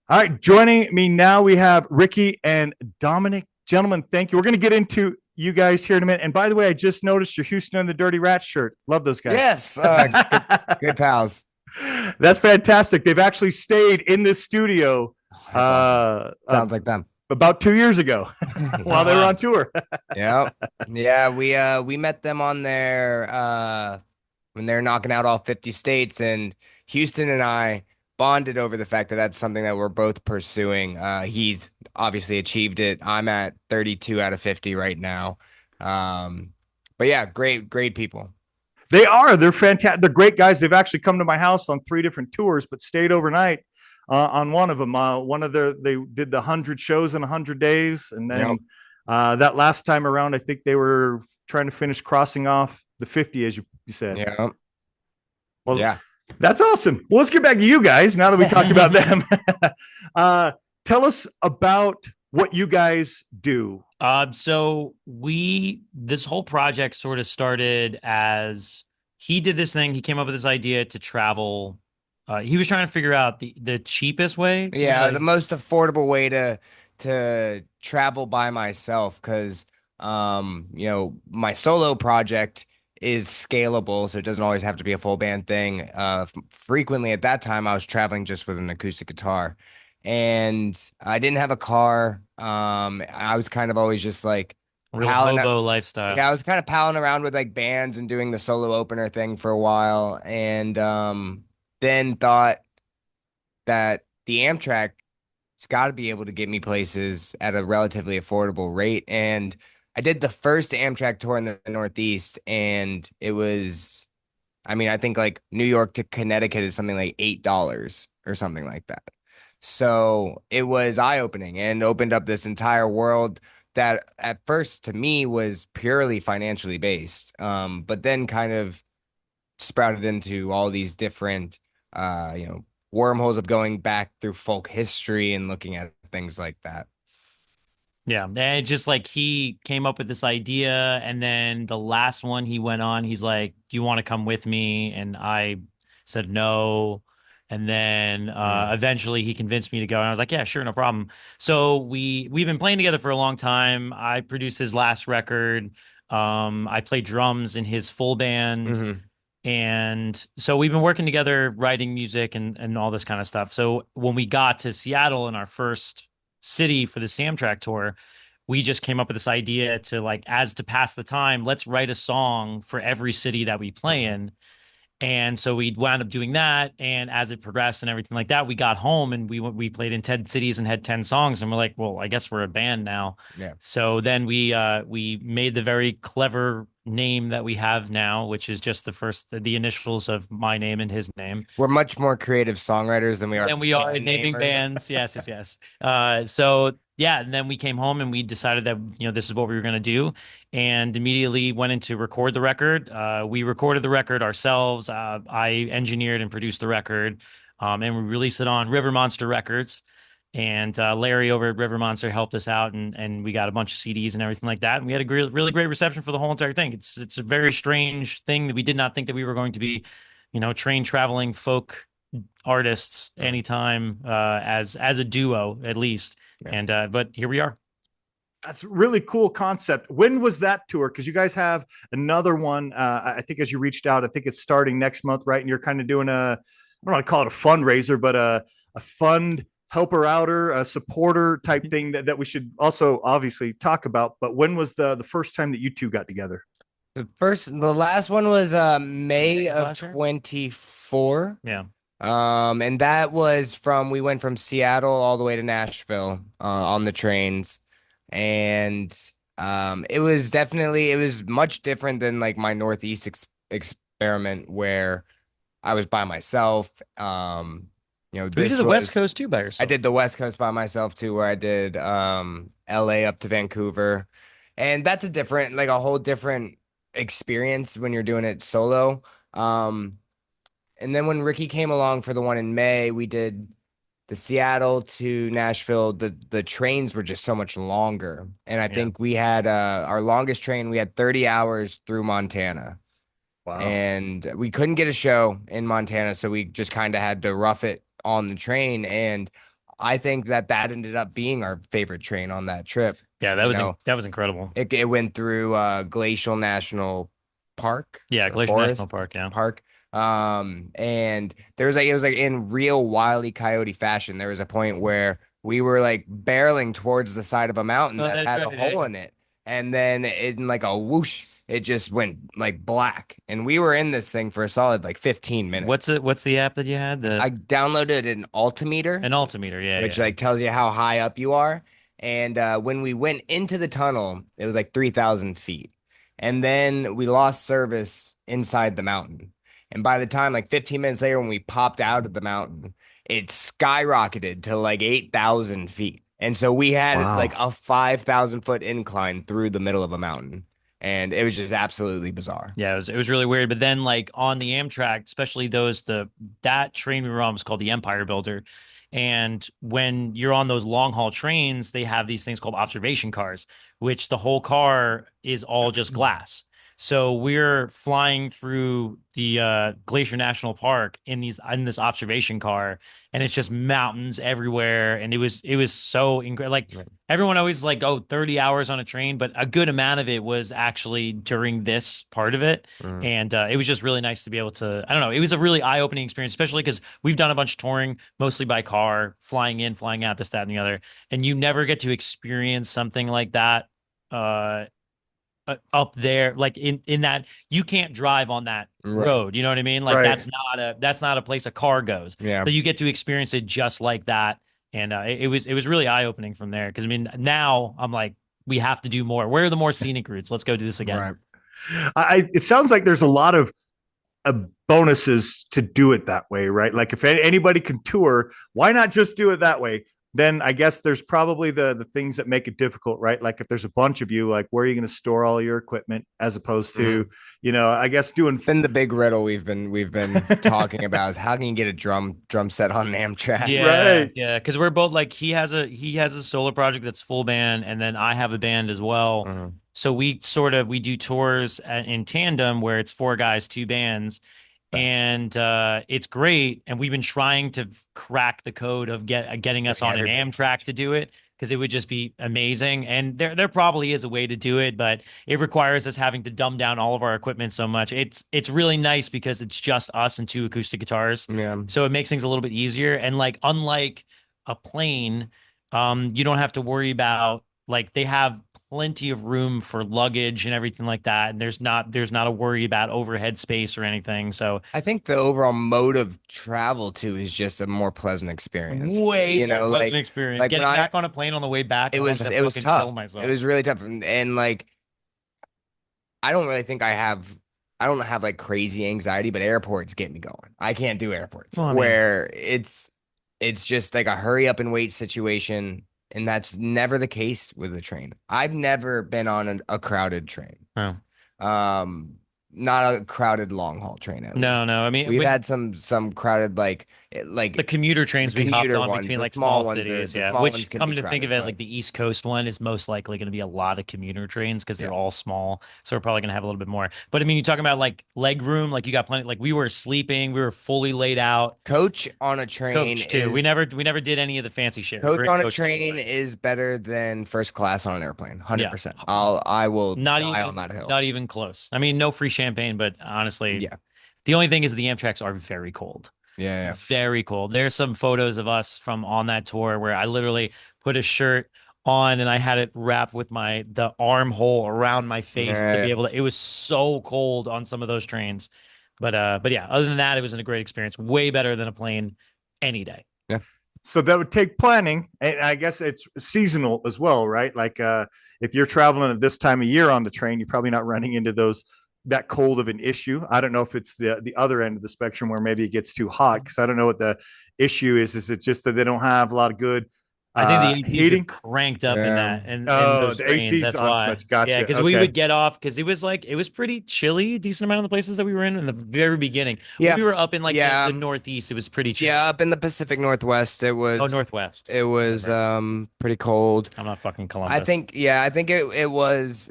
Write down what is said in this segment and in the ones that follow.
All right, joining me now, we have Ricky and Dominic. Gentlemen, thank you. We're going to get into you guys here in a minute. And by the way, I just noticed your Houston and the Dirty Rat shirt. Love those guys. Yes, good pals. That's fantastic. They've actually stayed in this studio That's awesome. uh, uh, Sounds like them. about 2 years ago Oh while they were wow. on tour. Yeah. Yeah, we met them on their when they're knocking out all 50 states, and Houston and I bonded over the fact that that's something that we're both pursuing. He's obviously achieved it. I'm at 32 out of 50 right now. But yeah, great people. They are. They're fantastic. They're great guys. They've actually come to my house on 3 different tours, but stayed overnight on one of them. One of their they did the 100 shows in 100 days, and Yep. then that last time around, I think they were trying to finish crossing off the 50, as you said. Yeah. Well, Yeah. that's awesome. Well, let's get back to you guys now that we talked about them. uh, Tell us about what you guys do. So this whole project sort of started as he did this thing. He came up with this idea to travel. He was trying to figure out the cheapest way. Yeah, the most affordable way to travel by myself, because my solo project is scalable, so it doesn't always have to be a full band thing. Frequently at that time I was traveling just with an acoustic guitar, and I didn't have a car. I was kind of always just like Real palling. hobo lifestyle. Yeah, I was kind of palling around with like bands and doing the solo opener thing for a while, and then thought that the Amtrak's got to be able to get me places at a relatively affordable rate. And I did the first Amtrak tour in the Northeast, and it was, I mean, I think like New York to Connecticut is something like $8 or something like that. So it was eye-opening and opened up this entire world that at first to me was purely financially based, but then kind of sprouted into all these different, wormholes of going back through folk history and looking at things like that. Yeah, and it just like he came up with this idea, and then the last one he went on, he's like, "Do you want to come with me?" And I said no. And then Mm. eventually he convinced me to go, and I was like, "Yeah, sure, no problem." So we've been playing together for a long time. I produced his last record. I played drums in his full band, Hmm. and so we've been working together, writing music and all this kind of stuff. So when we got to Seattle in our first city for the Samtrack tour, we just came up with this idea to like, as to pass the time, let's write a song for every city that we play in. And so we wound up doing that. And as it progressed and everything like that, we got home and we played in 10 cities and had 10 songs. And we're like, well, I guess we're a band now. Yeah. So then we made the very clever name that we have now, which is just the initials of my name and his name. We're much more creative songwriters than we are And we are band naming namers. bands. Yes, yes, yes. So yeah, and then we came home and we decided that, this is what we were going to do, and immediately went in to record the record. We recorded the record ourselves. I engineered and produced the record, and we released it on River Monster Records. And Larry over at River Monster helped us out, and we got a bunch of CDs and everything like that. And we had a really great reception for the whole entire thing. It's a very strange thing that we did not think that we were going to be, train traveling folk artists anytime, as a duo at least. Yeah. And but here we are. That's a really cool concept. When was that tour? Because you guys have another one. I think as you reached out, I think it's starting next month, right? And you're kind of doing I don't want to call it a fundraiser, but a fund helper outer, a supporter type thing that we should also obviously talk about. But when was the first time that you two got together? The last one was May of Last year? 24. Yeah. And that was we went from Seattle all the way to Nashville on the trains. And it was much different than like my Northeast experiment where I was by myself. You This did the West was Coast too by I yourself. did the West Coast by myself too, where I did LA up to Vancouver. And that's like a whole different experience when you're doing it solo. Um, and then when Ricky came along for the one in May, we did the Seattle to Nashville. The trains were just so much longer. And I Yeah. think we had our longest train, we had 30 hours through Montana. Wow. And we couldn't get a show in Montana, so we just kind of had to rough it on the train. And I think that ended up being our favorite train on that trip. Yeah, You know, that was incredible. it went through Glacial National Park Yeah, or Glacier Forest National Park. Yeah. Park. And there was like, it was like in real Wile E. Coyote fashion. There was a point where we were like barreling towards the side of a mountain Oh, that that's had right, a yeah, hole yeah. in it. And then in like a whoosh, it just went like black. And we were in this thing for a solid like 15 minutes. What's the app that you had? I downloaded an altimeter, An altimeter. Yeah, which yeah. like tells you how high up you are. And when we went into the tunnel, it was like 3,000 feet. And then we lost service inside the mountain. And by the time, like 15 minutes later, when we popped out of the mountain, it skyrocketed to like 8,000 feet. And so we had like Wow. a 5,000-foot incline through the middle of a mountain. And it was just absolutely bizarre. Yeah, it was really weird. But then like on the Amtrak, especially that train we were on was called the Empire Builder. And when you're on those long haul trains, they have these things called observation cars, which the whole car is all just glass. So we're flying through the Glacier National Park in this observation car, and it's just mountains everywhere. And it was so incredible. Like Right. everyone always like, oh, 30 hours on a train, but a good amount of it was actually during this part of it. Mm. And it was just really nice to be able to, I don't know, it was a really eye-opening experience, especially because we've done a bunch of touring, mostly by car, flying in, flying out, this, that, and the other. And you never get to experience something like that uh up there, like in that you can't drive on that Right. road. You know what I mean? Like Right. that's not a place a car goes. Yeah. So you get to experience it just like that. And it was really eye-opening from there. Because I mean, now I'm like, we have to do more. Where are the more scenic routes? Let's go do this again. Right. It sounds like there's a lot of bonuses to do it that way, right? Like if anybody can tour, why not just do it that way? Then I guess there's probably the things that make it difficult, right? Like if there's a bunch of you, like where are you going to store all your equipment as opposed to, I guess doing. Been the big riddle we've been talking about is how can you get a drum set on an Amtrak? Yeah, Right. yeah, because we're both like he has a solo project that's full band, and then I have a band as well. Mhm. So we do tours in tandem where it's four guys, two bands, Best. and it's great. And we've been trying to crack the code of getting us on an everybody. Amtrak to do it because it would just be amazing. And there probably is a way to do it, but it requires us having to dumb down all of our equipment so much. It's really nice because it's just us and two acoustic guitars. Yeah. So it makes things a little bit easier. And like, unlike a plane, you don't have to worry about like they have plenty of room for luggage and everything like that. And there's not a worry about overhead space or anything. So I think the overall mode of travel too is just a more pleasant experience. way You know, more like- pleasant experience. like Getting when back on a plane on the way back, it I was wanted to fucking tough. kill myself. It was really tough. And like I don't really think I don't have like crazy anxiety, but airports get me going. I can't do airports Well, I mean- where it's just like a hurry up and wait situation. And that's never the case with a train. I've never been on a crowded train. Oh. Not a crowded long haul train. At least. No. I mean, We've had some crowded like the commuter trains the we hopped commuter on ones, between the like small small ones, cities, the yeah. small ones Which, can come be to think of crowded, it, like the East Coast one is most likely going to be a lot of commuter trains because they're Yeah. all small, so we're probably going to have a little bit more. But I mean, you're talking about like leg room, like you got plenty. Like we were sleeping, we were fully laid out. Coach on a train Coach too. is We never did any of the fancy shit. coach We're on a coach train is better than first class on an airplane. 100%. Yeah. I will not die even on that hill. not even close. I mean, no free champagne, but honestly, Yeah. The only thing is the Amtraks are very cold. Yeah. Very cold. There's some photos of us from on that tour where I literally put a shirt on and I had it wrapped with the armhole around my face to be able to. It was so cold on some of those trains. But yeah, other than that, it was a great experience. Way better than a plane any day. Yeah. So that would take planning, and I guess it's seasonal as well, right? Like if you're traveling at this time of year on the train, you're probably not running into that cold of an issue. I don't know if it's the other end of the spectrum where maybe it gets too hot, because I don't know what the issue is. Is it just that they don't have a lot of good I think the AC heating? is cranked up in that and Oh, those the trains. AC 's That's on why. much. Gotcha. Yeah, because we Okay. would get off because it was pretty chilly, decent amount of the places that we were in the very beginning. Yeah. We were up in like Yeah. the Northeast. It was pretty chilly. Yeah, up in the Pacific Northwest, it was Northwest. pretty cold. I'm not fucking Columbus. I think it was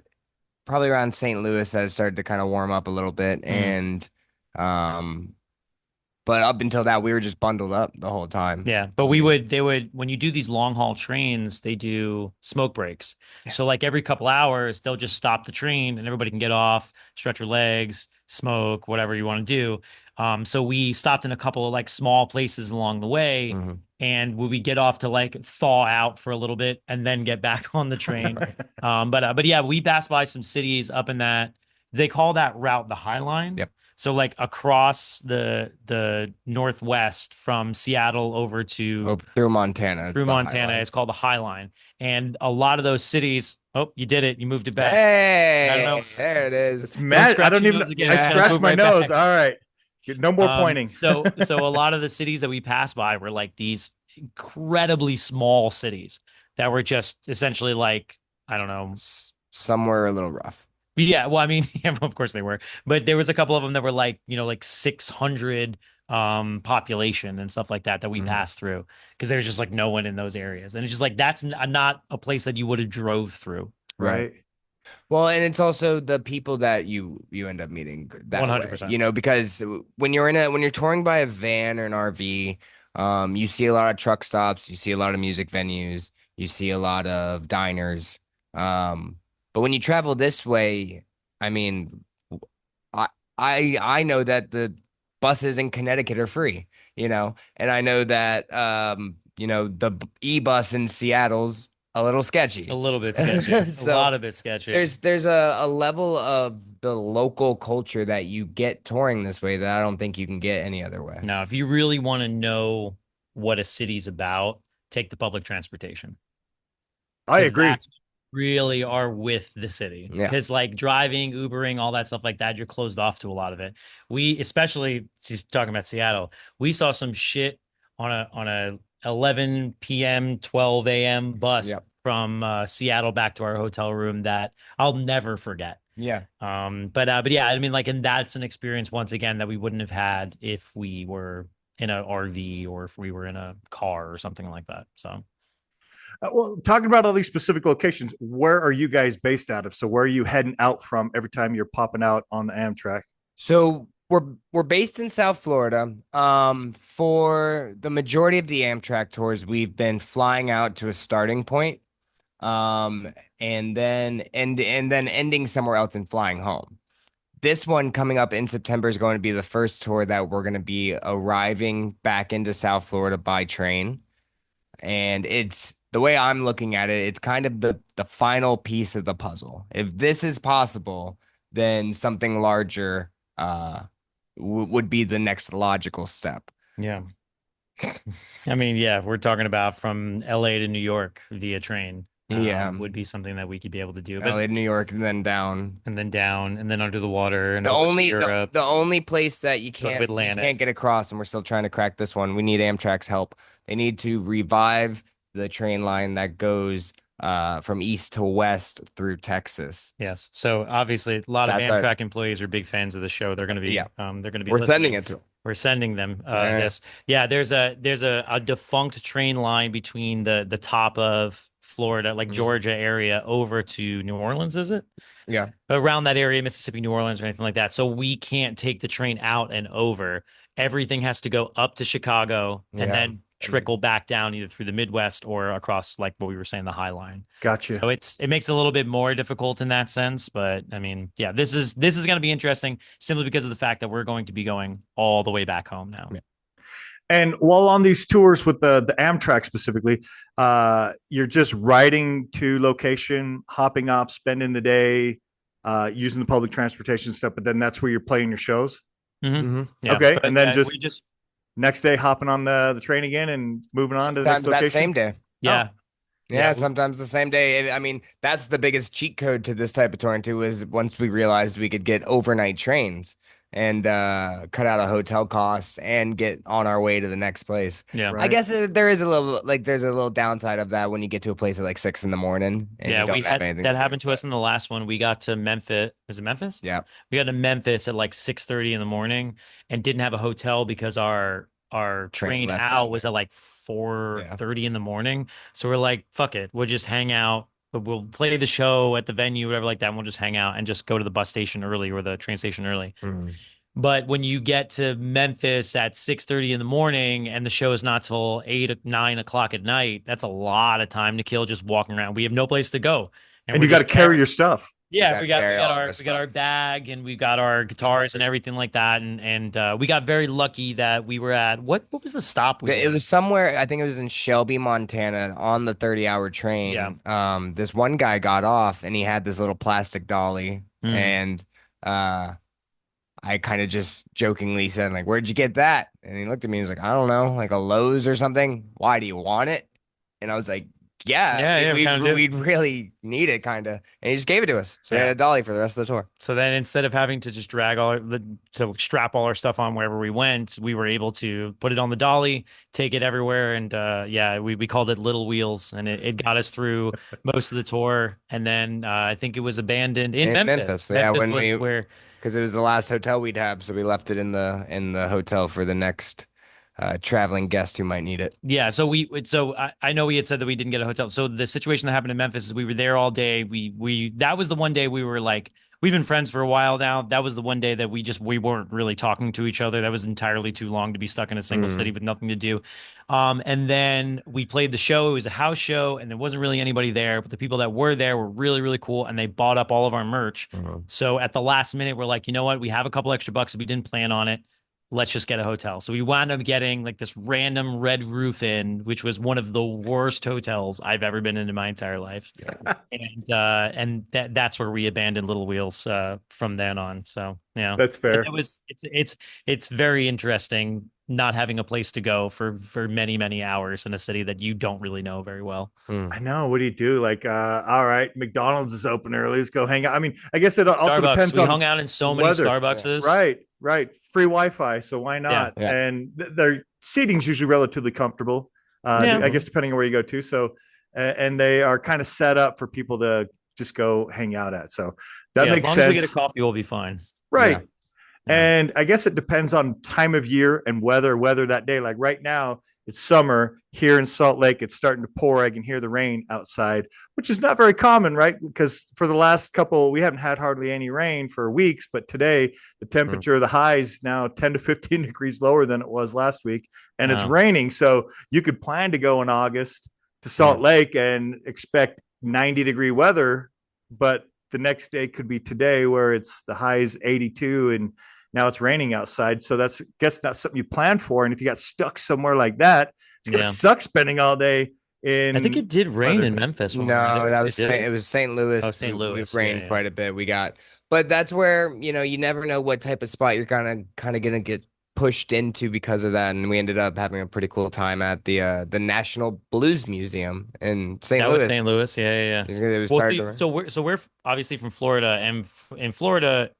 probably around St. Louis that it started to kind of warm up a little bit, and But up until that, we were just bundled up the whole time. Yeah, but they would, when you do these long haul trains, they do smoke breaks. So like every couple hours, they'll just stop the train and everybody can get off, stretch your legs, smoke, whatever you want to do. So we stopped in a couple of like small places along the way, Mhm. and we get off to like thaw out for a little bit and then get back on the train. But yeah, we passed by some cities up in that. They call that route the High Line. Yep. So like across the northwest from Seattle over to Through Montana. through the High Montana, Line. it's called the High Line. And a lot of those cities, oh, you did it. You moved it back. Hey, I don't know. there it is. It's mad. I scratch don't your even. nose again. I It's gonna scratched move my right nose. back. All right. No more pointing. So a lot of the cities that we passed by were like these incredibly small cities that were just essentially like, I don't know. Somewhere a little rough. Yeah, well, I mean, yeah, of course they were, but there was a couple of them that were like, like 600 population and stuff like that we passed through because there's just like no one in those areas, and it's just like that's not a place that you would have drove through. Right. Well, and it's also the people that you end up meeting that 100%. way, because when you're touring by a van or an RV, you see a lot of truck stops, you see a lot of music venues, you see a lot of diners. But when you travel this way, I mean, I know that the buses in Connecticut are free, and I know that the e-bus in Seattle's a little sketchy. A little bit sketchy. So a lot of it sketchy. there's a level of the local culture that you get touring this way that I don't think you can get any other way. Now, if you really want to know what a city's about, take the public transportation. I agree. That's really are with the city. Yeah. Because like driving, Ubering, all that stuff like that, you're closed off to a lot of it. We, especially she's talking about Seattle, we saw some shit on a 11 p.m., 12 a.m. bus from Seattle back to our hotel room that I'll never forget. Yeah. But yeah, I mean, like, and that's an experience once again that we wouldn't have had if we were in an RV or if we were in a car or something like that. So. Well, talking about all these specific locations, where are you guys based out of? So where are you heading out from every time you're popping out on the Amtrak? So we're based in South Florida. For the majority of the Amtrak tours, we've been flying out to a starting point, and then ending somewhere else and flying home. This one coming up in September is going to be the first tour that we're going to be arriving back into South Florida by train. And it's the way I'm looking at it, it's kind of the final piece of the puzzle. If this is possible, then something larger would be the next logical step. Yeah. I mean, yeah, we're talking about from LA to New York via train. Would be something that we could be able to do. But LA to New York and then down. And then down and then under the water and the only Europe. The only place that you can't get across, and we're still trying to crack this one. We need Amtrak's help. They need to revive the train line that goes from east to west through Texas. Yes. So obviously a lot of Amtrak employees are big fans of the show. They're going to be they're going to be We're sending it to them. We're sending them this. Yeah, there's a defunct train line between the top of Florida, like Georgia area over to New Orleans, is it? Yeah. Around that area, Mississippi, New Orleans, or anything like that. So we can't take the train out and over. Everything has to go up to Chicago and then trickle back down either through the Midwest or across, like what we were saying, the High Line. Gotcha. So it makes it a little bit more difficult in that sense. But I mean, yeah, this is going to be interesting simply because of the fact that we're going to be going all the way back home now. Yeah. And while on these tours with the Amtrak specifically, you're just riding to location, hopping off, spending the day, using the public transportation stuff, but then that's where you're playing your shows. Mm-hmm. Yeah. Okay. And then we just next day hopping on the train again and moving on to the next location. That same day. Yeah. Oh. Yeah, sometimes the same day. I mean, that's the biggest cheat code to this type of touring too, is once we realized we could get overnight trains and cut out a hotel costs and get on our way to the next place. Yeah. Right. I guess there is a little downside of that when you get to a place at like 6 a.m. And yeah, we had that happened to us in the last one. We got to Memphis. Was it Memphis? Yeah. We got to Memphis at like 6:30 in the morning and didn't have a hotel because our train out was at like 4:30 in the morning. So we're like, fuck it. We'll just hang out. We'll play the show at the venue, whatever like that. And we'll just hang out and just go to the bus station early or the train station early. But when you get to Memphis at 6:30 in the morning and the show is not till 8 or 9 o'clock at night, that's a lot of time to kill just walking around. We have no place to go, and And we're you got to just carry carrying. your stuff. You Yeah, got we to got we carry got all our this we got our stuff. bag and we got our guitars and everything like that, and we got very lucky that we were at what was the stop we It did? was somewhere, I think it was in Shelby, Montana, on the 30-hour Yeah. train. This one guy got off and he had this little plastic dolly, Mm. and I kind of just jokingly said, like, "Where'd you get that?" And he looked at me and was like, "I don't know, like a Lowe's or something. Why do you want it?" And I was like, "Yeah, Yeah, we kind of do. we'd really need it, kind of." And he just gave it to us. So we Yeah. had a dolly for the rest of the tour. So then instead of having to just drag to strap all our stuff on wherever we went, we were able to put it on the dolly, take it everywhere. And yeah, we called it Little Wheels, and it got us through most of the tour. And then I think it was abandoned in In Memphis. Memphis, yeah, Memphis when was we where, because it was the last hotel we'd have, so we left it in the hotel for the next traveling guest who might need it. yeah. So I know we had said that we didn't get a hotel. So the situation that happened in Memphis is we were there all day. That was the one day we were like, we've been friends for a while now. That was the one day that we weren't really talking to each other. That was entirely too long to be stuck in a single city with nothing to do. And then we played the show. It was a house show, and there wasn't really anybody there. But the people that were there were really, really cool, and they bought up all of our merch. So at the last minute, we're like, you know what? We have a couple extra bucks. We didn't plan on it. Let's just get a hotel. So we wound up getting like this random Red Roof Inn, which was one of the worst hotels I've ever been in my entire life. And that's where we abandoned Little Wheels from then on. So yeah, That's fair. it's very interesting not having a place to go for many, many hours in a city that you don't really know very well. I know. What do you do? Like, all right, McDonald's is open early. Let's go hang out. I mean, I guess it also Starbucks. depends We on hung out in so many weather. Starbuckses. Right, right. Free Wi-Fi, so why not? Yeah. And their seating's usually relatively comfortable. Yeah. I guess depending on where you go to. So, and they are kind of set up for people to just go hang out at. So that Yeah, makes as long sense. as we get a coffee, we'll be fine. Right. Yeah. And I guess it depends on time of year and weather that day. Like right now, it's summer here in Salt Lake. It's starting to pour. I can hear the rain outside, which is not very common, right? Because for the last couple, we haven't had hardly any rain for weeks. But today, the temperature, the high is now 10 to 15 degrees lower than it was last week. And it's raining. So you could plan to go in August to Salt Lake and expect 90-degree weather. But the next day could be today where it's the high is 82 and now it's raining outside. So that's, I guess, not something you plan for. And if you got stuck somewhere like that, it's going to suck spending all day in. I think it did rain in Memphis. No, that was it was St. Louis. Oh, St. Louis. We rained quite a bit. But that's where, you never know what type of spot you're kind of going to get pushed into because of that. And we ended up having a pretty cool time at the National Blues Museum in St. Louis. That was St. Louis. Yeah. It was Well, so we're obviously from Florida, and in Florida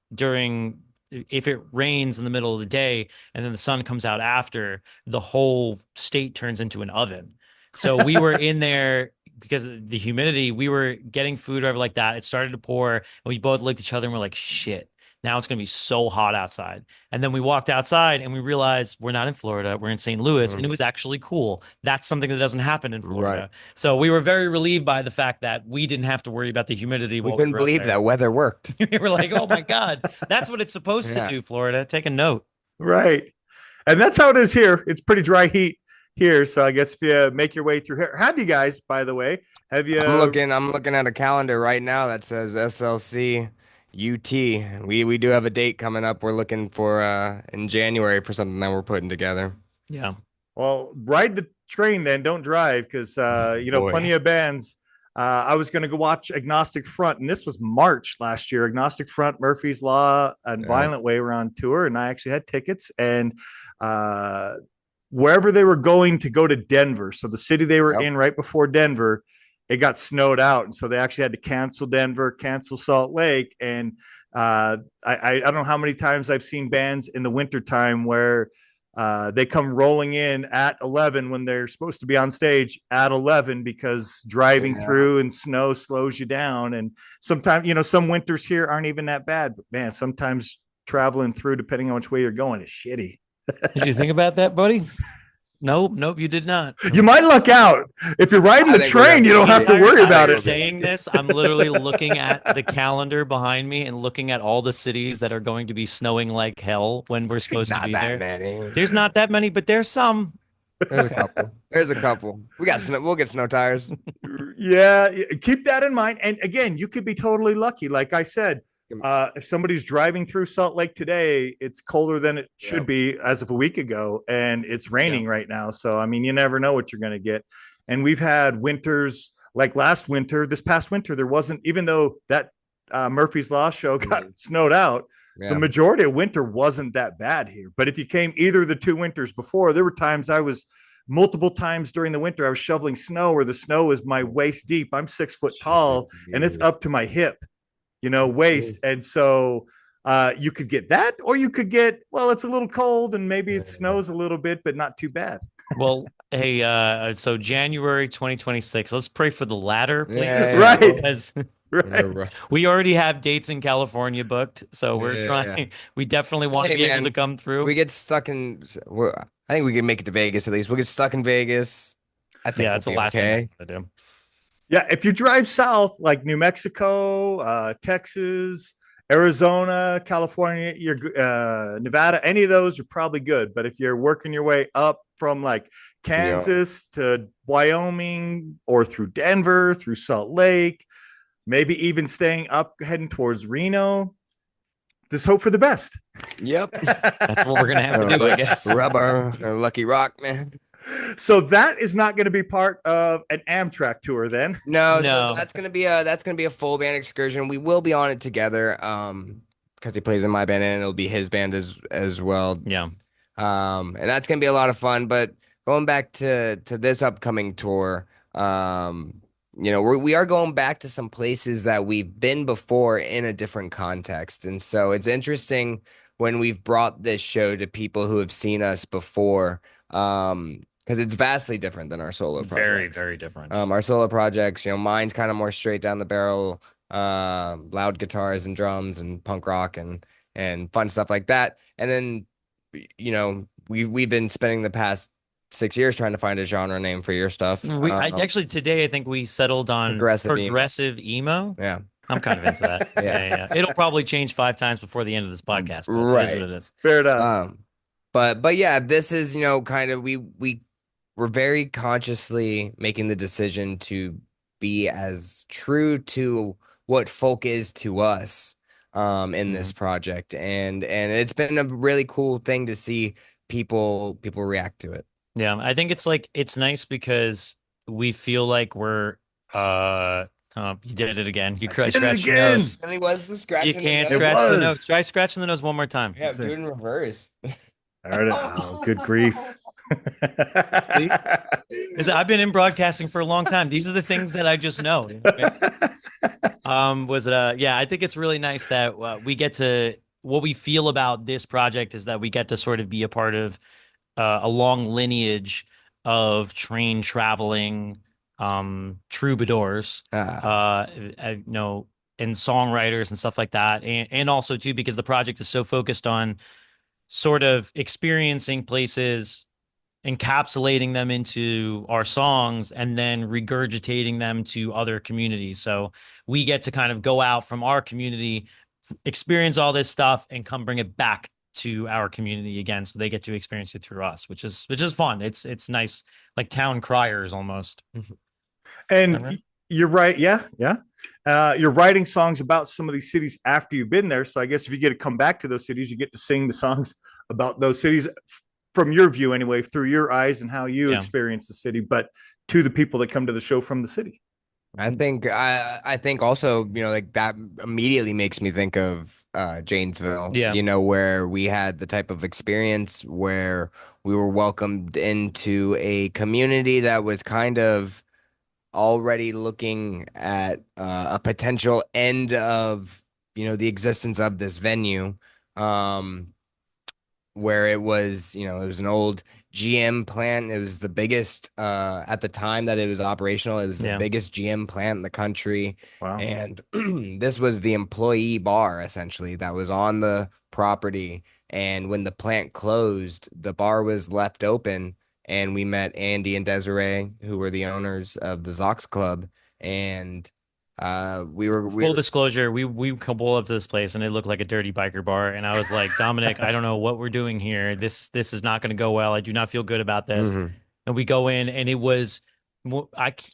if it rains in the middle of the day and then the sun comes out after, the whole state turns into an oven. So we were in there because of the humidity. We were getting food or whatever like that. It started to pour, and we both looked at each other and we're like, shit, now it's going to be so hot outside. And then we walked outside and we realized we're not in Florida. We're in St. Louis, and it was actually cool. That's something that doesn't happen in Florida. Right. So we were very relieved by the fact that we didn't have to worry about the humidity. We couldn't believe that weather worked. We were like, oh my God, that's what it's supposed to do, Florida. Take a note. Right. And that's how it is here. It's pretty dry heat here. So I guess if you make your way through here, have you guys, by the way, have you? I'm looking at a calendar right now that says SLC UT. We do have a date coming up. We're looking for in January for something that we're putting together. Yeah. Well, ride the train then. Don't drive because plenty of bands. I was going to go watch Agnostic Front, and this was March last year. Agnostic Front, Murphy's Law, and Violent Way were on tour, and I actually had tickets. And wherever they were going to go to Denver, so the city they were in right before Denver, it got snowed out, and so they actually had to cancel Denver, cancel Salt Lake, and I don't know how many times I've seen bands in the wintertime where they come rolling in at 11 when they're supposed to be on stage at 11 because driving through and snow slows you down. And sometimes, some winters here aren't even that bad, but man, sometimes traveling through, depending on which way you're going, is shitty. Did you think about that, buddy? Nope, you did not. You might luck out. If you're riding I the think we're train, gonna you don't be- have to worry about You're it. saying this, I'm literally looking at the calendar behind me and looking at all the cities that are going to be snowing like hell when we're supposed to Not be that there. many. There's not that many, but there's some. There's a couple. There's a couple. We got snow. We'll get snow tires. Yeah, keep that in mind. And again, you could be totally lucky. Like I said, if somebody's driving through Salt Lake today, it's colder than it should be as of a week ago, and it's raining right now. So, I mean, you never know what you're going to get. And we've had winters like last winter, this past winter, there wasn't, even though that Murphy's Law show got snowed out, the majority of winter wasn't that bad here. But if you came either of the 2 winters before, there were times multiple times during the winter, I was shoveling snow where the snow is my waist deep. I'm 6 foot tall and it's up to my hip, waist. And so you could get that, or you could get, well, it's a little cold and maybe it snows a little bit, but not too bad. Well, hey, so January 2026, let's pray for the latter, please. Right. Because Right. we already have dates in California booked, so we're trying. We definitely want to be able to come through. We get stuck in. I think we can make it to Vegas at least. We'll get stuck in Vegas. I think that's the last thing I want to do. Yeah, if you drive south, like New Mexico, Texas, Arizona, California, Nevada, any of those are probably good. But if you're working your way up from like Kansas to Wyoming, or through Denver, through Salt Lake, maybe even staying up, heading towards Reno, just hope for the best. Yep. That's what we're going to have to do, I guess. Rubber or Lucky Rock, man. So that is not going to be part of an Amtrak tour then. No. So that's going to be a full band excursion. We will be on it together. Because he plays in my band and it'll be his band as well. Yeah. And that's going to be a lot of fun, but going back to this upcoming tour, we are going back to some places that we've been before in a different context. And so it's interesting when we've brought this show to people who have seen us before, because it's vastly different than our solo projects. Very, very different. Our solo projects, mine's kind of more straight down the barrel, loud guitars and drums and punk rock and fun stuff like that. And then, we've been spending the past 6 years trying to find a genre name for your stuff. Actually, today I think we settled on progressive emo. Yeah, I'm kind of into that. Yeah. It'll probably change 5 times before the end of this podcast. But right, it is what it is. Fair enough. But yeah, this is kind of we're very consciously making the decision to be as true to what folk is to us in this project, and it's been a really cool thing to see people react to it. Yeah, I think it's nice because we feel like we're you did it again. You scratched your nose. Really was the scratch. You can't scratch the nose. Try scratching the nose one more time. Yeah, do it in reverse. All right. Oh, good grief. I've been in broadcasting for a long time. These are the things that I just know. I think it's really nice that we get to, what we feel about this project is that we get to sort of be a part of a long lineage of train traveling troubadours, and songwriters and stuff like that. And also too, because the project is so focused on sort of experiencing places, encapsulating them into our songs, and then regurgitating them to other communities. So we get to kind of go out from our community, experience all this stuff, and come bring it back to our community again, so they get to experience it through us, which is fun. It's nice, like town criers almost. And you're right. Yeah. You're writing songs about some of these cities after you've been there. So I guess if you get to come back to those cities, you get to sing the songs about those cities from your view anyway, through your eyes and how you experience the city, but to the people that come to the show from the city. I think also, like that immediately makes me think of Janesville, where we had the type of experience where we were welcomed into a community that was kind of already looking at a potential end of, the existence of this venue, where it was, it was an old GM plant. It was the biggest at the time that it was operational. It was the biggest GM plant in the country. Wow. And this was the employee bar essentially that was on the property. And when the plant closed, the bar was left open and we met Andy and Desiree, who were the owners of the Zox Club, and we were Full disclosure, we pull up to this place and it looked like a dirty biker bar, and I was like, Dominic, I don't know what we're doing here. This is not going to go well. I do not feel good about this. And we go in, and it was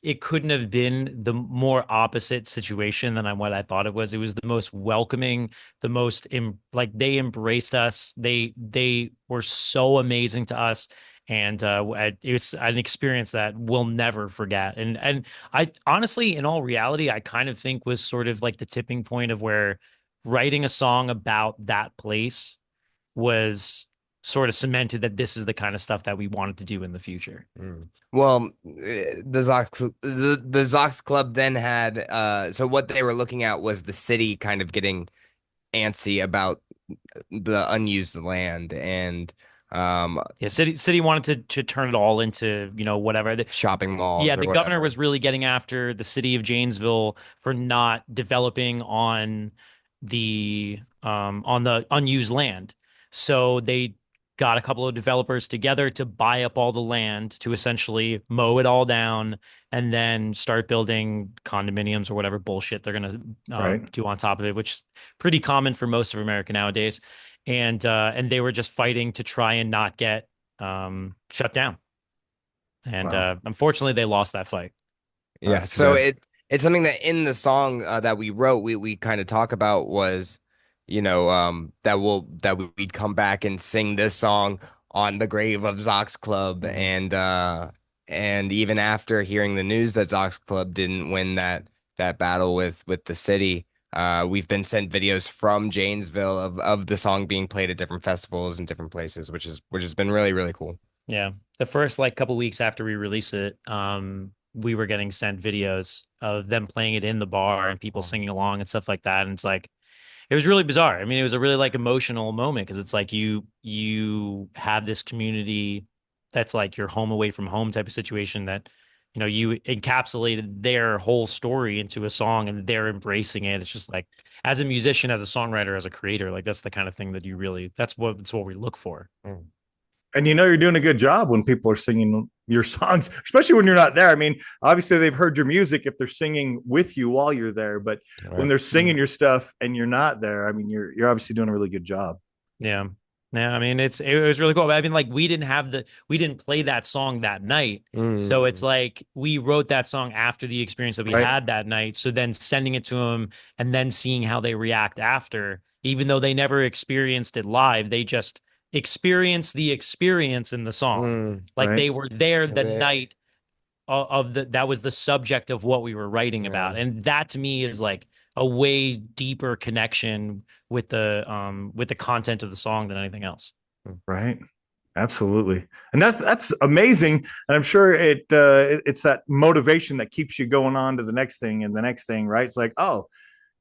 it couldn't have been the more opposite situation than what I thought it was. It was the most welcoming, the most like they embraced us. They were so amazing to us. And it was an experience that we'll never forget. And I honestly, in all reality, I kind of think was sort of like the tipping point of where writing a song about that place was sort of cemented that this is the kind of stuff that we wanted to do in the future. Well, the Zox Club then had so what they were looking at was the city kind of getting antsy about the unused land, and city wanted to turn it all into, whatever, shopping malls. Yeah, the governor was really getting after the city of Janesville for not developing on the unused land. So they got a couple of developers together to buy up all the land, to essentially mow it all down, and then start building condominiums or whatever bullshit they're going to do on top of it, which is pretty common for most of America nowadays. And they were just fighting to try and not get shut down. And unfortunately, they lost that fight. Yeah. So it's something that in the song that we wrote, we kind of talk about was, that we'd come back and sing this song on the grave of Zox Club, and even after hearing the news that Zox Club didn't win that battle with the city, we've been sent videos from Janesville of the song being played at different festivals and different places, which has been really, really cool. Yeah. The first couple weeks after we released it, we were getting sent videos of them playing it in the bar and people singing along and stuff like that. And it's like, it was really bizarre. I mean, it was a really emotional moment, because it's like you have this community that's like your home away from home type of situation that, you encapsulated their whole story into a song and they're embracing it. It's just like, as a musician, as a songwriter, as a creator, like that's the kind of thing that that's what we look for. And you're doing a good job when people are singing your songs, especially when you're not there. I mean, obviously they've heard your music if they're singing with you while you're there, but when they're singing your stuff and you're not there, I mean, you're obviously doing a really good job. Yeah. Yeah. I mean, it was really cool. I mean, we didn't play that song that night. So it's like, we wrote that song after the experience that we had that night. So then sending it to them and then seeing how they react after, even though they never experienced it live, they just experience the experience in the song. They were there the night of that was the subject of what we were writing about. And that to me is like a way deeper connection with the content of the song than anything else. Right. Absolutely. And that's amazing. And I'm sure it's that motivation that keeps you going on to the next thing and the next thing, right? It's like, oh,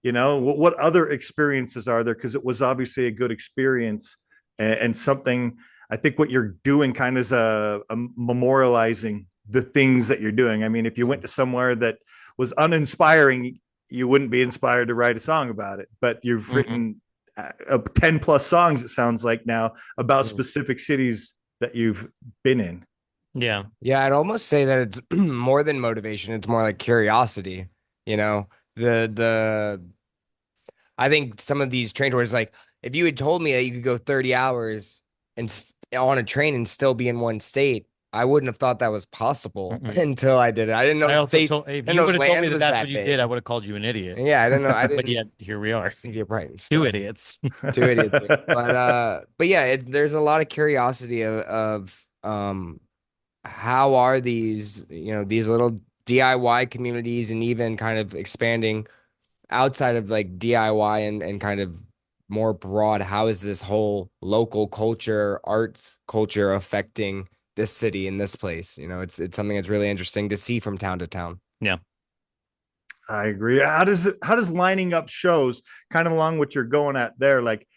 what other experiences are there? Because it was obviously a good experience. And something, I think what you're doing kind of is a memorializing the things that you're doing. I mean, if you went to somewhere that was uninspiring, you wouldn't be inspired to write a song about it. But you've written 10 plus songs, it sounds like now, about specific cities that you've been in. Yeah. Yeah, I'd almost say that it's more than motivation. It's more like curiosity. I think some of these train tours, like, if you had told me that you could go 30 hours and on a train and still be in one state, I wouldn't have thought that was possible until I did it. I didn't know. If you would have told me that that's what you did, I would have called you an idiot. Yeah, I didn't know. I didn't. But yet here we are. Yeah, right. Two idiots. Two idiots. But yeah, there's a lot of curiosity of how are these these little DIY communities, and even kind of expanding outside of like DIY and kind of more broad, how is this whole local culture, arts culture affecting this city in this place? It's something that's really interesting to see from town to town. Yeah, I agree. How does lining up shows kind of along what you're going at there? Like,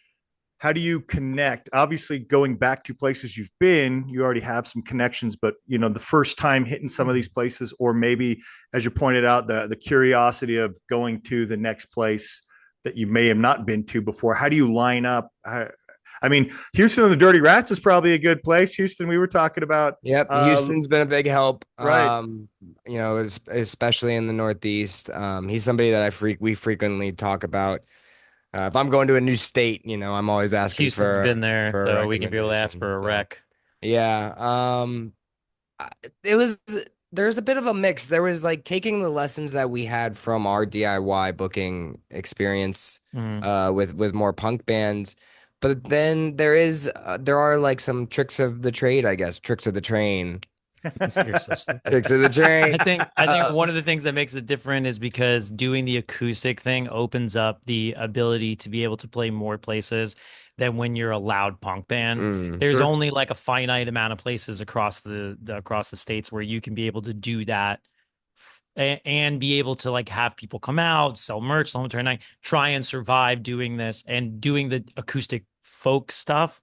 how do you connect? Obviously, going back to places you've been, you already have some connections, but the first time hitting some of these places, or maybe, as you pointed out, the curiosity of going to the next place that you may have not been to before. How do you line up? I mean, Houston and the Dirty Rats is probably a good place. Houston, we were talking about. Yep, Houston's been a big help. Right. You know, especially in the Northeast. He's somebody that we frequently talk about. If I'm going to a new state, you know, I'm always asking Houston's been there, for a so we can be able to ask for a recommendation. rec. Yeah. It was there's a bit of a mix. There was like taking the lessons that we had from our DIY booking experience with more punk bands, but then there are like some tricks of the trade, I guess, tricks of the train. You're so stupid. Tricks of the train. I think one of the things that makes it different is because doing the acoustic thing opens up the ability to be able to play more places than when you're a loud punk band. There's Sure. only like a finite amount of places across the states where you can be able to do that and be able to like have people come out, sell merch, home turn night, try and survive doing this and doing the acoustic folk stuff.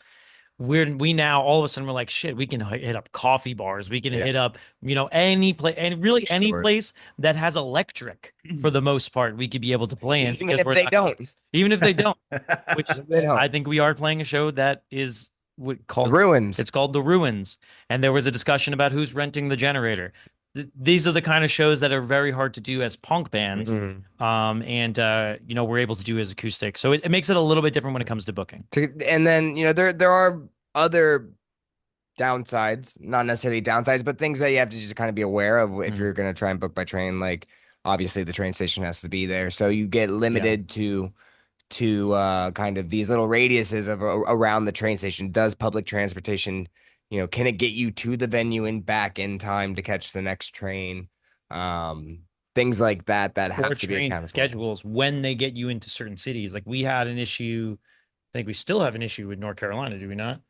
We now all of a sudden we're like, shit, we can hit up coffee bars, we can hit up, you know, any place, and really any place that has electric for the most part we could be able to play in. Even if they don't. Even if they don't, which They don't. I think we are playing a show that is called Ruins. It's called The Ruins, and there was a discussion about who's renting the generator. These are the kind of shows that are very hard to do as punk bands, and you know, we're able to do as acoustic, so it makes it a little bit different when it comes to booking. And then, you know, there are other downsides, not necessarily downsides, but things that you have to just kind of be aware of if you're going to try and book by train. Like obviously the train station has to be there, so you get limited to kind of these little radiuses of around the train station. Does public transportation, you know, can it get you to the venue and back in time to catch the next train? Things like that have to be accounted for. Schedules when they get you into certain cities. Like we had an issue, I think we still have an issue with North Carolina, do we not?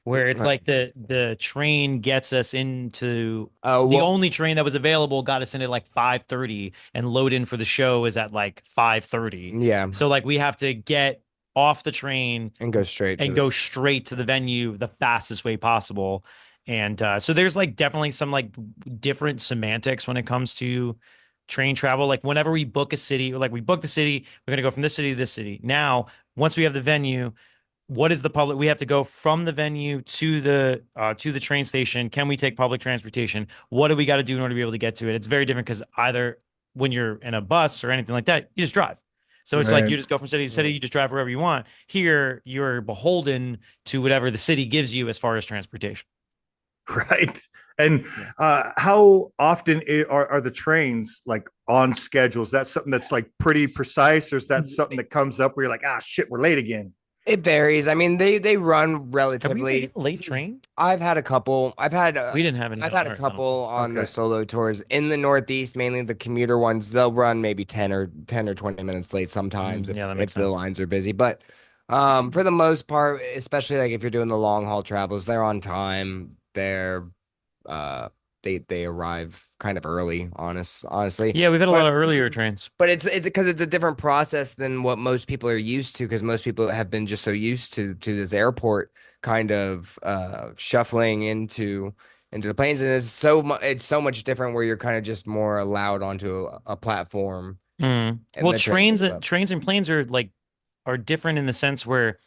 Where it's like the train gets us into the only train that was available got us in at like 5:30 and load in for the show is at like 5:30. Yeah. So like we have to get off the train and go straight to the venue the fastest way possible. And so there's like definitely some like different semantics when it comes to train travel. Like whenever we book a city, or like we book the city, we're going to go from this city to this city. Now, once we have the venue, what is the public? We have to go from the venue to the train station. Can we take public transportation? What do we got to do in order to be able to get to it? It's very different because either when you're in a bus or anything like that, you just drive. So it's like you just go from city to city, you just drive wherever you want. Here, you're beholden to whatever the city gives you as far as transportation. Right. And how often are the trains like on schedules? That's something that's like pretty precise, or is that something that comes up where you're like, ah, shit, we're late again? It varies. I mean, they run relatively late train. I've had a couple. We didn't have any. I've had a couple on the solo tours in the Northeast, mainly the commuter ones. They'll run maybe 10 or 20 minutes late sometimes if the lines are busy. But for the most part, especially like if you're doing the long haul travels, they're on time. They're they arrive kind of early, honestly. Yeah, we've had a lot of earlier trains. But it's because it's a different process than what most people are used to, because most people have been just so used to this airport kind of shuffling into the planes, and it's so much different where you're kind of just more allowed onto a platform. Well, trains and planes are different in the sense where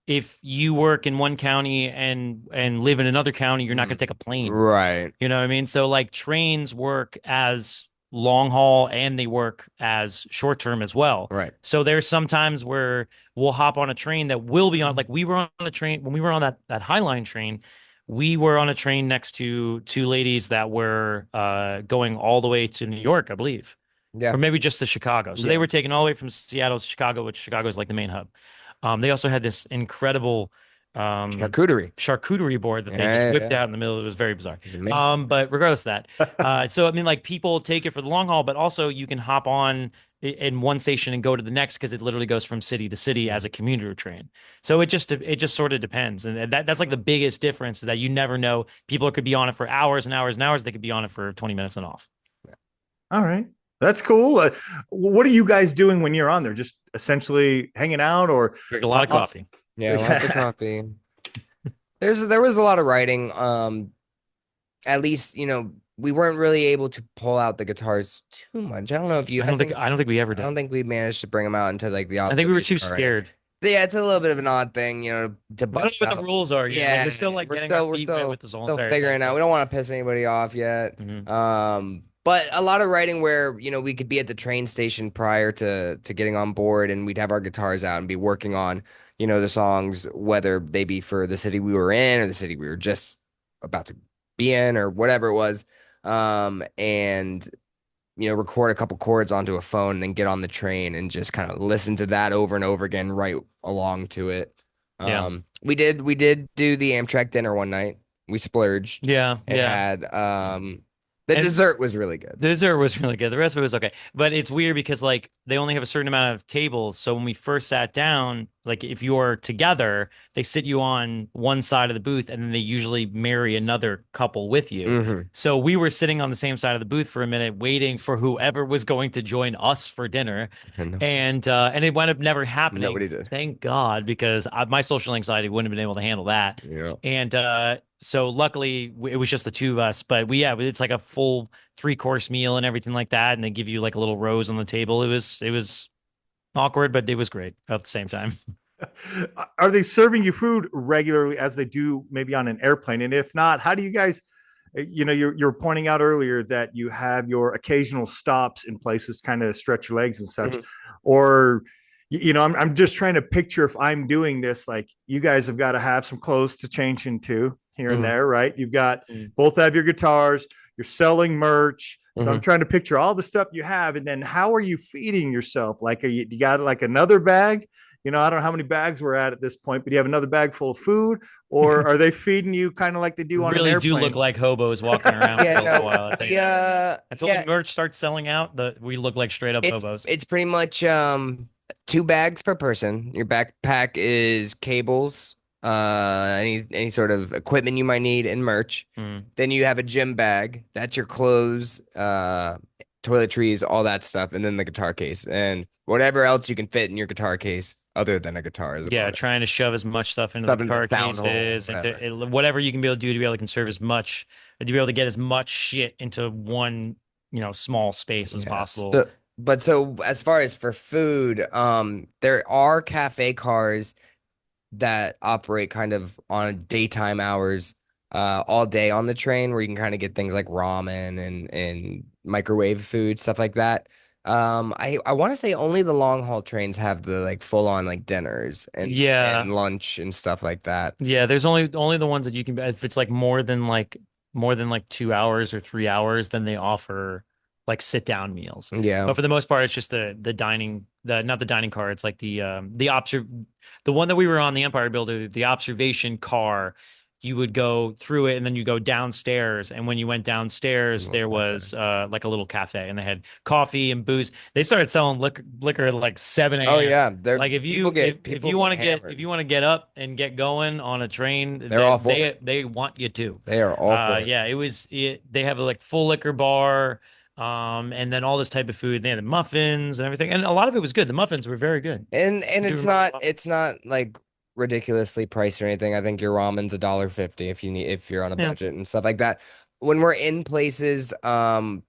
if you work in one county and live in another county, you're not going to take a plane. Right. You know what I mean? So like trains work as long haul and they work as short term as well. Right. So there's some times where we'll hop on a train that will be on, like we were on a train when we were on that Highline train, we were on a train next to two ladies that were going all the way to New York, I believe. Yeah. Or maybe just to Chicago. So they were taken all the way from Seattle to Chicago, which Chicago is like the main hub. They also had this incredible charcuterie board that they just whipped out in the middle. It was very bizarre. But regardless of that, so I mean, like people take it for the long haul, but also you can hop on in one station and go to the next because it literally goes from city to city as a commuter train. So it just sort of depends, and that's like the biggest difference is that you never know. People could be on it for hours and hours and hours. They could be on it for 20 minutes and off. All right. That's cool. What are you guys doing when you're on there? Just essentially hanging out, or drink a lot of coffee? Yeah, lots of coffee. There was a lot of writing. At least, you know, we weren't really able to pull out the guitars too much. I don't know if you. I don't think we ever did. I don't think we managed to bring them out into like the. I think we were too scared. Yeah, it's a little bit of an odd thing, to I don't know bust what the out. rules are yet. Like, Yeah, we're still like we're getting our still we're feet wet still with this whole still entire figuring thing. it out. We don't want to piss anybody off yet. Mhm. But a lot of writing where, we could be at the train station prior to getting on board, and we'd have our guitars out and be working on, the songs, whether they be for the city we were in or the city we were just about to be in or whatever it was. And record a couple chords onto a phone and then get on the train and just kind of listen to that over and over again, right along to it. Yeah. We did do the Amtrak dinner one night. We splurged Yeah. and Yeah. had the And dessert was really good. the dessert was really good. The rest of it was okay. But it's weird because like they only have a certain amount of tables. So when we first sat down, like if you're together, they sit you on one side of the booth and then they usually marry another couple with you. Mm-hmm. So we were sitting on the same side of the booth for a minute, waiting for whoever was going to join us for dinner. And it wound up never happening. Nobody did. Thank God, because my social anxiety wouldn't have been able to handle that. Yeah. And so luckily it was just the two of us, but it's like a full 3-course meal and everything like that, and they give you like a little rose on the table. It was awkward, but it was great at the same time. Are they serving you food regularly as they do maybe on an airplane? And if not, how do you guys, you're pointing out earlier that you have your occasional stops in places, kind of stretch your legs and such, Mhm. or I'm just trying to picture if I'm doing this, like you guys have got to have some clothes to change into here and Mhm. there, right? You've got Mm. both have your guitars, you're selling merch. So I'm Mhm. trying to picture all the stuff you have, and then how are you feeding yourself? Like, you got like another bag? I don't know how many bags we're at this point, but you have another bag full of food, or are they feeding you kind of like they do on an Really do airplane? look like hobos walking around Yeah, for a little no, while. I think. Until the merch starts selling out, we look like straight up it's hobos. it's pretty much 2 bags per person. Your backpack is cables, any sort of equipment you might need, and merch. Mm. Then you have a gym bag. That's your clothes, toiletries, all that stuff, and then the guitar case and whatever else you can fit in your guitar case other than a guitar is Yeah, about it. trying to shove as much stuff into Stuff the into the car sound hole, cases and whatever. whatever you can be able to do to be able to conserve as much, to be able to get as much shit into one, small space as Yes. possible. But so as far as for food, there are cafe cars that operate kind of on daytime hours, all day on the train, where you can kind of get things like ramen and microwave food, stuff like that. I want to say only the long haul trains have the like full on like dinners Yeah. and lunch and stuff like that. Yeah, there's only the ones that you can, if it's like more than 2 hours or 3 hours, then they offer like sit down meals. Yeah. But for the most part, it's just the dining, not the dining car. It's like the one that we were on, the Empire Builder, the observation car. You would go through it and then you go downstairs. And when you went downstairs, there was like a little cafe and they had coffee and booze. They started selling liquor at like 7 Oh a.m. yeah. Like if you want to get up and get going on a train, They're all for they want you to. They are all for it. Yeah, they have a like full liquor bar, and then all this type of food. They had the muffins and everything, and a lot of it was good. The muffins were very good. And Do it's remember not like ridiculously priced or anything. I think your ramen's $1.50 if you're on a Yeah. budget and stuff like that. When we're in places,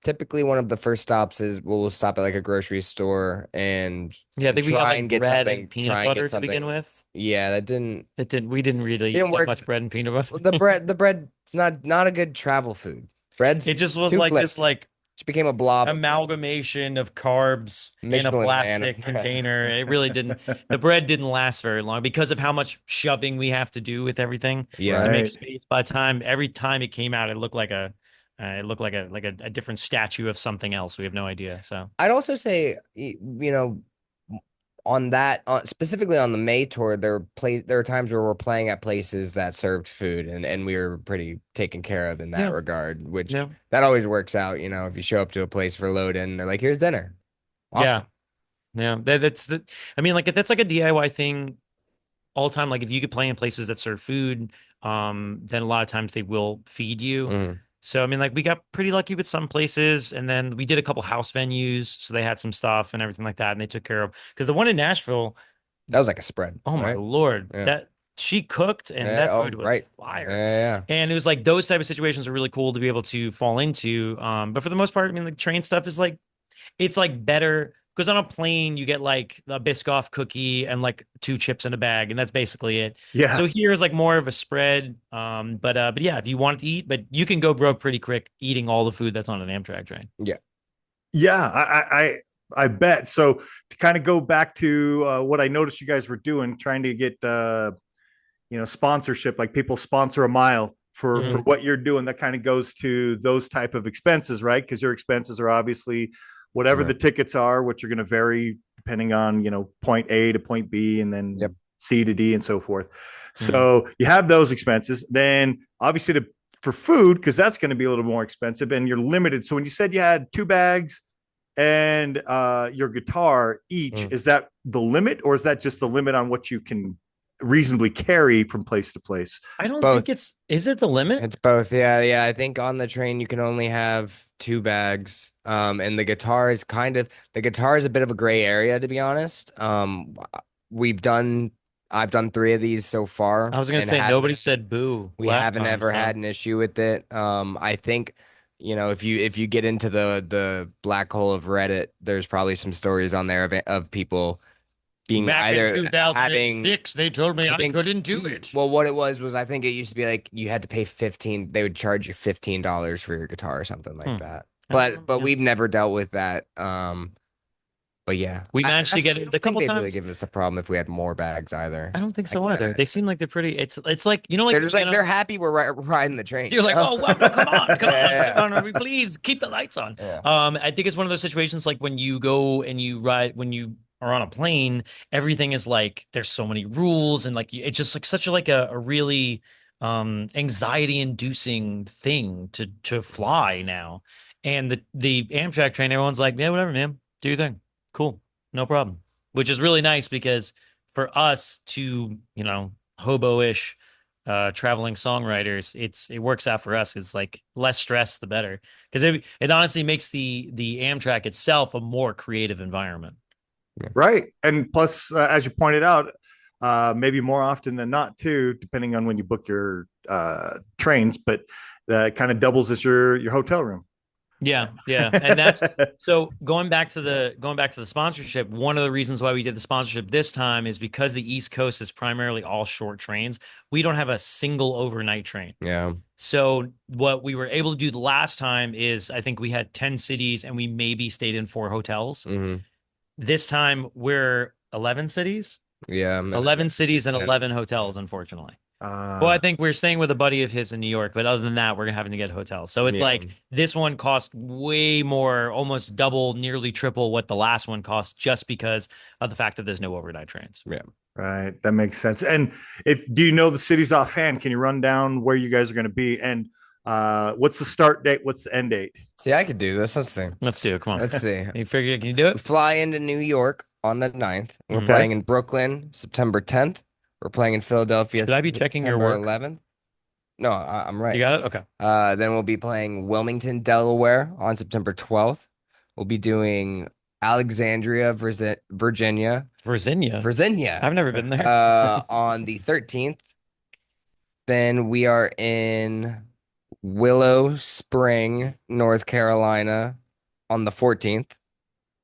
typically one of the first stops is we'll stop at like a grocery store and Yeah, I think we got try like and get bread something, and peanut try and butter get to begin something. with. Yeah, that didn't We didn't really didn't eat that work. much bread and peanut butter. The bread's not a good travel food. Bread's It just was too like flaky. this like Just became a blob. amalgamation of carbs in a Michelin man. plastic container. It really didn't. The bread didn't last very long because of how much shoving we have to do with everything Yeah. to make Right. space. Every time it came out, it looked like a different statue of something else. We have no idea. So I'd also say, on that, specifically on the May tour, there are times where we're playing at places that served food, and we were pretty taken care of in that Yeah. regard, which yeah, that always works out. If you show up to a place for load in, they're like, "Here's dinner." yeah, Awesome. yeah. That's the. I mean, like if that's like a DIY thing all the time. Like if you could play in places that serve food, then a lot of times they will feed you. Mhm. So I mean, like we got pretty lucky with some places, and then we did a couple house venues, so they had some stuff and everything like that, and they took care of. Because the one in Nashville, That was like a spread, oh my right? Lord, Yeah. that she cooked and Yeah. that Oh, food was right. fire. Yeah. And it was like those type of situations are really cool to be able to fall into. But for the most part, I mean, the train stuff is like it's like better because on a plane you get like a Biscoff cookie and like 2 chips in a bag, and that's basically it. Yeah. So here is like more of a spread. But yeah, if you want to eat, but you can go broke pretty quick eating all the food that's on an Amtrak train. Yeah. Yeah, I bet. So to kind of go back to what I noticed you guys were doing, trying to get sponsorship, like people sponsor a mile for what you're doing, that kind of goes to those type of expenses, right? Because your expenses are obviously whatever the tickets are, which are going to vary depending on point A to point B, and then C to D and so forth. So you have those expenses. Then obviously for food, because that's going to be a little more expensive, and you're limited. So when you said you had 2 bags and your guitar each, is that the limit, or is that just the limit on what you can reasonably carry from place to place? I don't think is it the limit? It's both. Yeah. I think on the train you can only have 2 bags. And the guitar is a bit of a gray area, to be honest. I've done 3 of these so far. I was gonna say nobody said boo. We haven't ever had an issue with it. I think, if you get into the black hole of Reddit, there's probably some stories on there of people being Back either in 2006, they told me I couldn't do it. Well, what it was I think it used to be like you had to pay they would charge you $15 for your guitar or something like that. But we've never dealt with that. But yeah, we managed to get it a couple times. Really give us a problem if we had more bags either. I don't think so either. They seem like they're pretty. It's like like they're just they're happy we're riding the train. You're like, oh well, no, come on, please keep the lights on. Yeah. I think it's one of those situations like when you go and you ride when you are on a plane, everything is like there's so many rules, and like it's just like such a really anxiety inducing thing to fly now. And the Amtrak train, everyone's like, yeah, whatever, man, do your thing. Cool. No problem. Which is really nice because for us to, hobo-ish traveling songwriters, it works out for us. It's like less stress, the better. Because it honestly makes the Amtrak itself a more creative environment. Right. And plus, as you pointed out, maybe more often than not too, depending on when you book your trains, but that kind of doubles as your hotel room. Yeah. And that's so going back to the sponsorship. One of the reasons why we did the sponsorship this time is because the East Coast is primarily all short trains. We don't have a single overnight train. Yeah. So what we were able to do the last time is I think we had 10 cities and we maybe stayed in 4 hotels. This time we're 11 cities. Yeah. 11 cities and 11 hotels, unfortunately. Well, I think we're staying with a buddy of his in New York, but other than that, we're having to get hotels. So it's like this one cost way more, almost double, nearly triple what the last one cost, just because of the fact that there's no overnight trains. Yeah. Right. That makes sense. And do you know the cities offhand? Can you run down where you guys are going to be? And what's the start date? What's the end date? See, I could do this. Let's see. Let's do it. Come on. Let's see. Can you do it? We fly into New York on the 9th. We're playing in Brooklyn, September 10th. We're playing in Philadelphia. Should I be checking your work? 11th. No, I'm right. You got it? Okay. Then we'll be playing Wilmington, Delaware on September 12th. We'll be doing Alexandria, Virginia. Virginia. I've never been there. On the 13th. Then we are in Willow Spring, North Carolina on the 14th.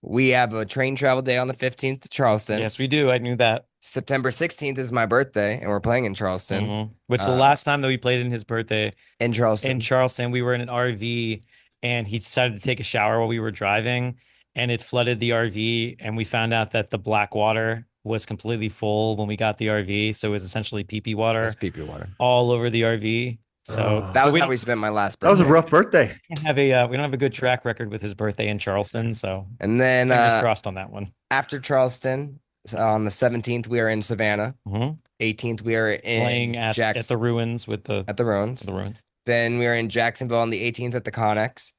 We have a train travel day on the 15th to Charleston. Yes, we do. I knew that. September 16th is my birthday, and we're playing in Charleston. Which the last time that we played in his birthday in Charleston, we were in an RV, and he decided to take a shower while we were driving, and it flooded the RV, and we found out that the black water was completely full when we got the RV, so it was essentially pee-pee water. That's pee-pee water all over the RV. So that was how we spent my last birthday. That was a rough birthday. We don't have a good track record with his birthday in Charleston, so and then fingers crossed on that one. After Charleston, on the 17th we are in Savannah. 18th we are playing at the ruins at the ruins. Then we are in Jacksonville on the 18th at the Connex.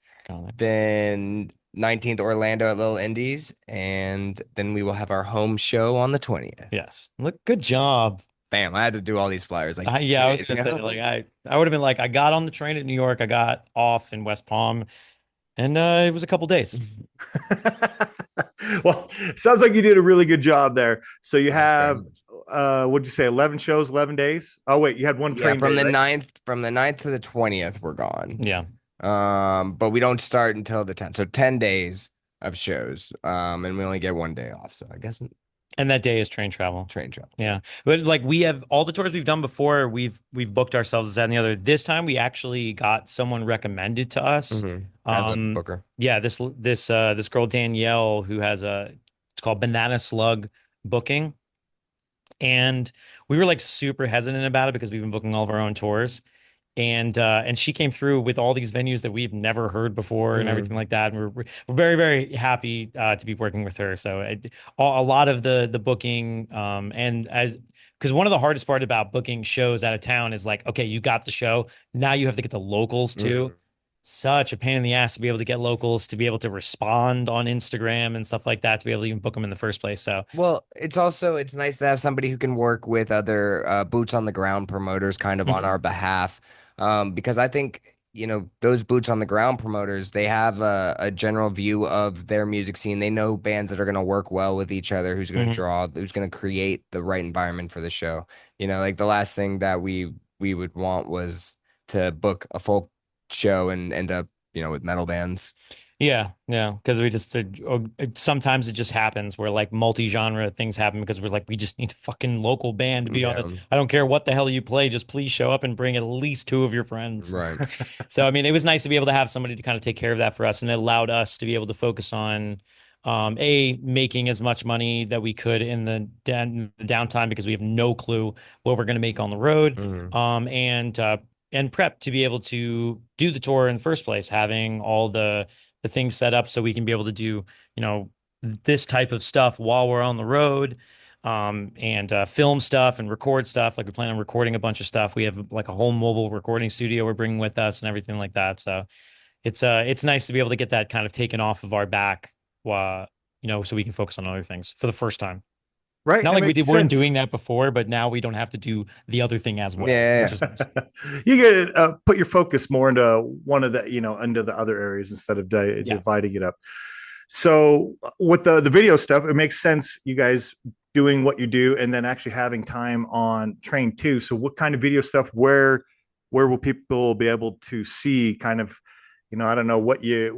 Then 19th Orlando at Little Indies, and then we will have our home show on the 20th. Yes, look, good job. Bam! I had to do all these flyers. I was just saying, I would have been like, I got on the train at New York, I got off in West Palm, and it was a couple days. Well, sounds like you did a really good job there. So you have, what'd you say, 11 shows, 11 days? Oh wait, you had one train from the 9th to the 20th. We're gone. Yeah. But we don't start until the 10th. So 10 days. of shows. And we only get 1 day off, so I guess And that day is train travel. train travel. Yeah. But like we have all the tours we've done before, we've booked ourselves, this, that, and the other. This time we actually got someone recommended to us. As a booker. Yeah, this girl Danielle who has it's called Banana Slug Booking. And we were like super hesitant about it because we've been booking all of our own tours. And she came through with all these venues that we've never heard before and everything like that. And we're very, very happy to be working with her. So a lot of the booking and as because one of the hardest part about booking shows out of town is like, okay, you got the show. Now you have to get the locals too. Such a pain in the ass to be able to get locals to be able to respond on Instagram and stuff like that to be able to even book them in the first place. So Well, it's nice to have somebody who can work with other boots on the ground promoters kind of on our behalf. Because I think, those boots on the ground promoters, they have a general view of their music scene. They know bands that are going to work well with each other, who's going to draw, who's going to create the right environment for the show. Like the last thing that we would want was to book a full show and end up, with metal bands. Yeah, because we just sometimes it just happens where like multi-genre things happen because we're like we just need a fucking local band to be on it. I don't care what the hell you play, just please show up and bring at least 2 of your friends. Right. So I mean, it was nice to be able to have somebody to kind of take care of that for us, and it allowed us to be able to focus on making as much money that we could in the downtime because we have no clue what we're going to make on the road. And prep to be able to do the tour in the first place, having all the things set up so we can be able to do, this type of stuff while we're on the road, and film stuff and record stuff. Like we plan on recording a bunch of stuff. We have like a whole mobile recording studio we're bringing with us and everything like that. So it's nice to be able to get that kind of taken off of our back, so we can focus on other things for the first time. Right. Not like weren't doing that before, but now we don't have to do the other thing as well. Yeah. Which is nice. You get put your focus more into one of the, into the other areas instead of dividing it up. So with the video stuff, it makes sense. You guys doing what you do and then actually having time on train too. So what kind of video stuff, where will people be able to see kind of, I don't know what it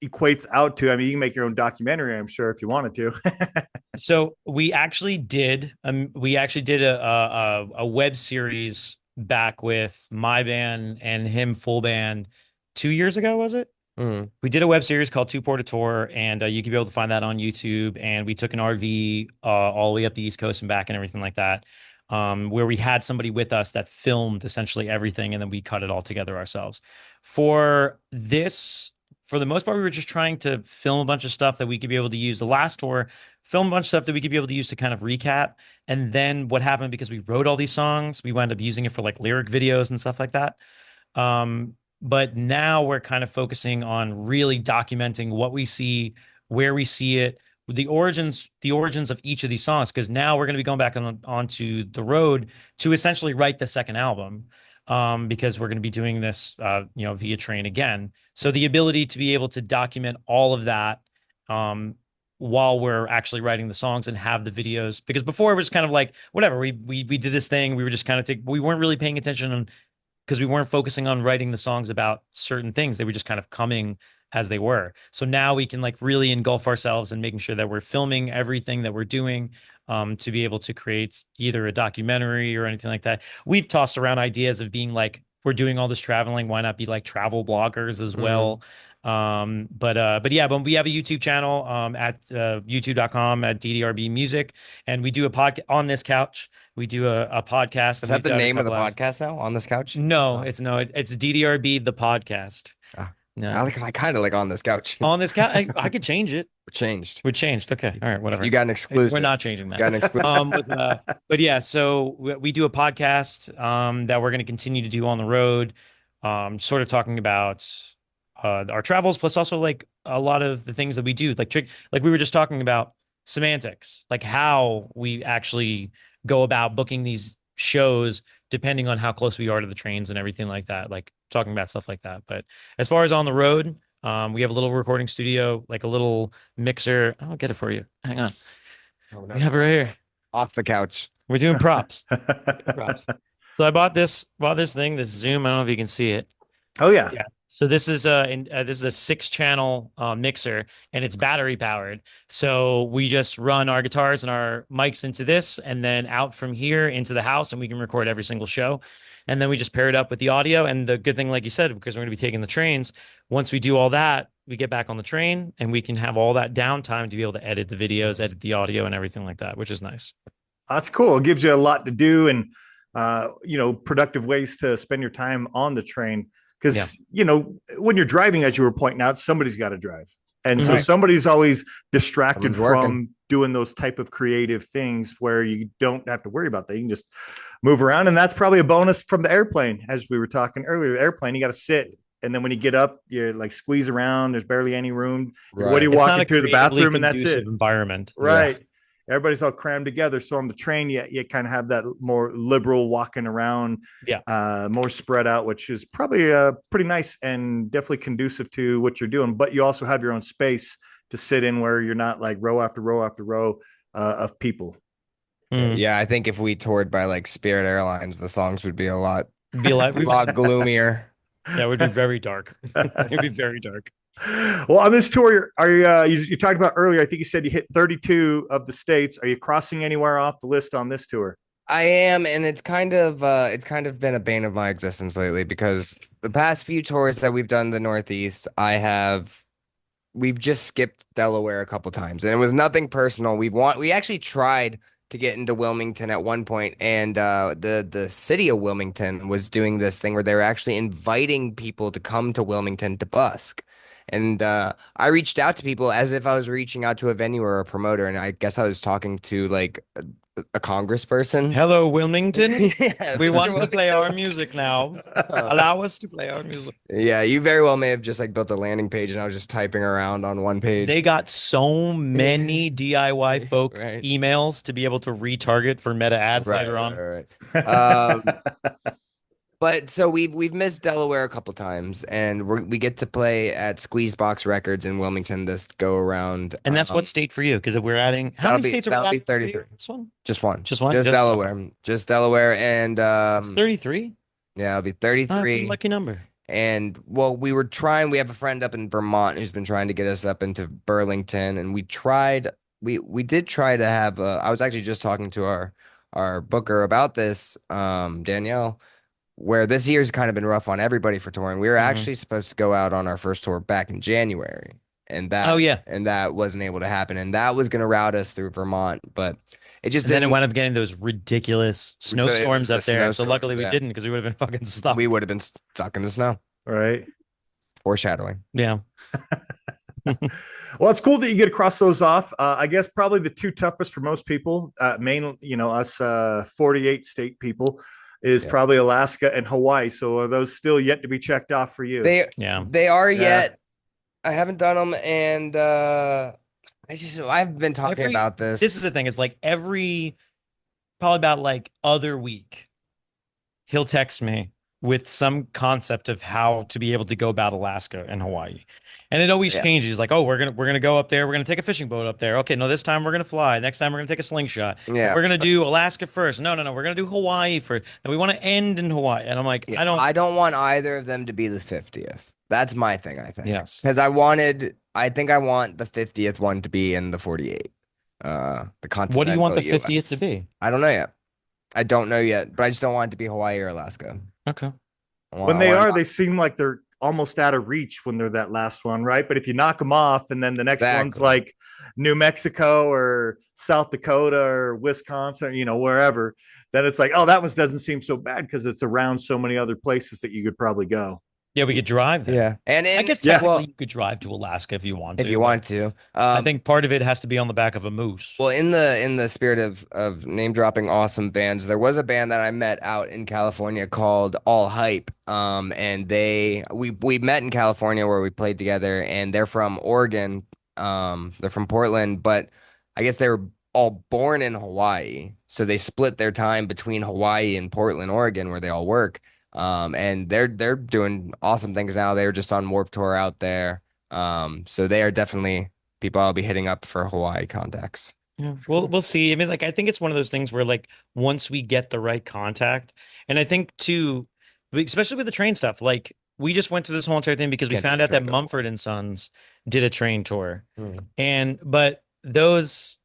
equates out to. I mean, you can make your own documentary, I'm sure, if you wanted to. So we actually did a web series back with my band and him full band 2 years ago, was it? We did a web series called Two Port a Tour, and you can be able to find that on YouTube. And we took an RV all the way up the East Coast and back and everything like that, where we had somebody with us that filmed essentially everything, and then we cut it all together ourselves. For the most part, we were just trying to film a bunch of stuff that we could be able to use. The last tour, film a bunch of stuff that we could be able to use to kind of recap. And then what happened, because we wrote all these songs, we wound up using it for like lyric videos and stuff like that. But now we're kind of focusing on really documenting what we see, where we see it, the origins of each of these songs. Because now we're going to be going back onto the road to essentially write the second album. Because we're going to be doing this, via train again. So the ability to be able to document all of that, while we're actually writing the songs and have the videos, because before it was kind of like, whatever, we did this thing. We were just kind of we weren't really paying attention because we weren't focusing on writing the songs about certain things. They were just kind of coming as they were. So now we can like really engulf ourselves and making sure that we're filming everything that we're doing, to be able to create either a documentary or anything like that. We've tossed around ideas of being like, we're doing all this traveling, why not be like travel bloggers as well? But we have a YouTube channel at youtube.com at DDRB Music, and we do a podcast on this couch. We do a podcast. Is that the name of the podcast now? On this couch? No, it's DDRB the podcast. No. I kind of like on this couch. On this couch, I could change it. We're changed. Okay. All right. Whatever. You got an exclusive. We're not changing that. You got an exclusive. But yeah, so we do a podcast that we're going to continue to do on the road, sort of talking about our travels, plus also like a lot of the things that we do, like we were just talking about semantics, like how we actually go about booking these shows depending on how close we are to the trains and everything like that, like talking about stuff like that. But as far as on the road, we have a little recording studio, like a little mixer. I'll get it for you. Hang on. Oh, no. We have it right here. Off the couch. We're doing props. So I bought this thing, this Zoom. I don't know if you can see it. Oh yeah. Yeah. So this is a 6-channel mixer, and it's battery powered. So we just run our guitars and our mics into this, and then out from here into the house, and we can record every single show. And then we just pair it up with the audio. And the good thing, like you said, because we're going to be taking the trains, once we do all that, we get back on the train, and we can have all that downtime to be able to edit the videos, edit the audio, and everything like that, which is nice. That's cool. It gives you a lot to do and productive ways to spend your time on the train. Because when you're driving, as you were pointing out, somebody's got to drive, and so somebody's always distracted from doing those type of creative things where you don't have to worry about that. You can just move around, and that's probably a bonus from the airplane, as we were talking earlier. The airplane, you got to sit, and then when you get up, you're like squeeze around. There's barely any room. Right. What do you walk into the bathroom, and that's it. Environment, right? Yeah. Everybody's all crammed together. So on the train, you kind of have that more liberal walking around, more spread out, which is probably pretty nice and definitely conducive to what you're doing. But you also have your own space to sit in where you're not like row after row after row of people. Yeah, I think if we toured by like Spirit Airlines, the songs would be a lot gloomier. Yeah, it would be very dark. It would be very dark. Well, on this tour, you talked about earlier, I think you said you hit 32 of the states. Are you crossing anywhere off the list on this tour? I am, and it's kind of been a bane of my existence lately, because the past few tours that we've done in the Northeast, we've just skipped Delaware a couple times, and it was nothing personal. We actually tried to get into Wilmington at one point, and the city of Wilmington was doing this thing where they were actually inviting people to come to Wilmington to busk. And I reached out to people as if I was reaching out to a venue or a promoter, and I guess I was talking to like a congressperson. Hello, Wilmington. Yeah, we want to play our music now. Allow us to play our music. Yeah, you very well may have just like built a landing page, and I was just typing around on one page. They got so many DIY folk emails to be able to retarget for meta ads later on. Right. But so we've missed Delaware a couple times, and we get to play at Squeezebox Records in Wilmington this go around. And that's what state for you? Because if we're adding, how many states are we adding? 33. This one? Just one. Just one. Just Delaware. Just Delaware, and 33. Yeah, it'll be 33. Lucky number. And well, we were trying. We have a friend up in Vermont who's been trying to get us up into Burlington, and we tried. We did try to have. I was actually just talking to our booker about this, Danielle, where this year's kind of been rough on everybody for touring. We were actually supposed to go out on our first tour back in January, and that wasn't able to happen, and that was going to route us through Vermont, but it just didn't. Then it wound up getting those ridiculous snowstorms up there. So luckily we didn't, because we would have been fucking stuck. We would have been stuck in the snow. Right. Foreshadowing. Yeah. Well, it's cool that you get to cross those off. I guess probably the two toughest for most people, mainly, us 48 state people, is probably Alaska and Hawaii. So are those still yet to be checked off for you? They are yet. I haven't done them, and I've been talking about this. This is the thing. It's like probably about like other week, he'll text me with some concept of how to be able to go about Alaska and Hawaii. And it always changes. Like, oh, we're gonna go up there. We're gonna take a fishing boat up there. Okay, no, this time we're gonna fly. Next time we're gonna take a slingshot. Yeah, we're gonna do Alaska first. No, we're gonna do Hawaii first. And we want to end in Hawaii. And I'm like, I don't want either of them to be the 50th. That's my thing, I think. Yes, because I want the 50th one to be in the 48. The continental. What do you want the 50th US. to be? I don't know yet. But I just don't want it to be Hawaii or Alaska. Okay. When they seem like they're almost out of reach when they're that last one, right? But if you knock them off, and then the next one's like New Mexico or South Dakota or Wisconsin, wherever, then it's like, oh, that one doesn't seem so bad because it's around so many other places that you could probably go. Yeah, we could drive there. Yeah, and I guess technically you could drive to Alaska if you want to. If you want to, I think part of it has to be on the back of a moose. Well, in the spirit of name dropping awesome bands, there was a band that I met out in California called All Hype. And we met in California where we played together, and they're from Oregon. They're from Portland, but I guess they were all born in Hawaii, so they split their time between Hawaii and Portland, Oregon, where they all work. And they're doing awesome things now. They were just on Warped Tour out there. So they are definitely people I'll be hitting up for Hawaii contacts. Yeah, we'll see. I mean, like, I think it's one of those things where, like, once we get the right contact, and I think too, especially with the train stuff, like, we just went to this whole entire thing because we Can't do found a out that train tour. Mumford and Sons did a train tour, Hmm. but those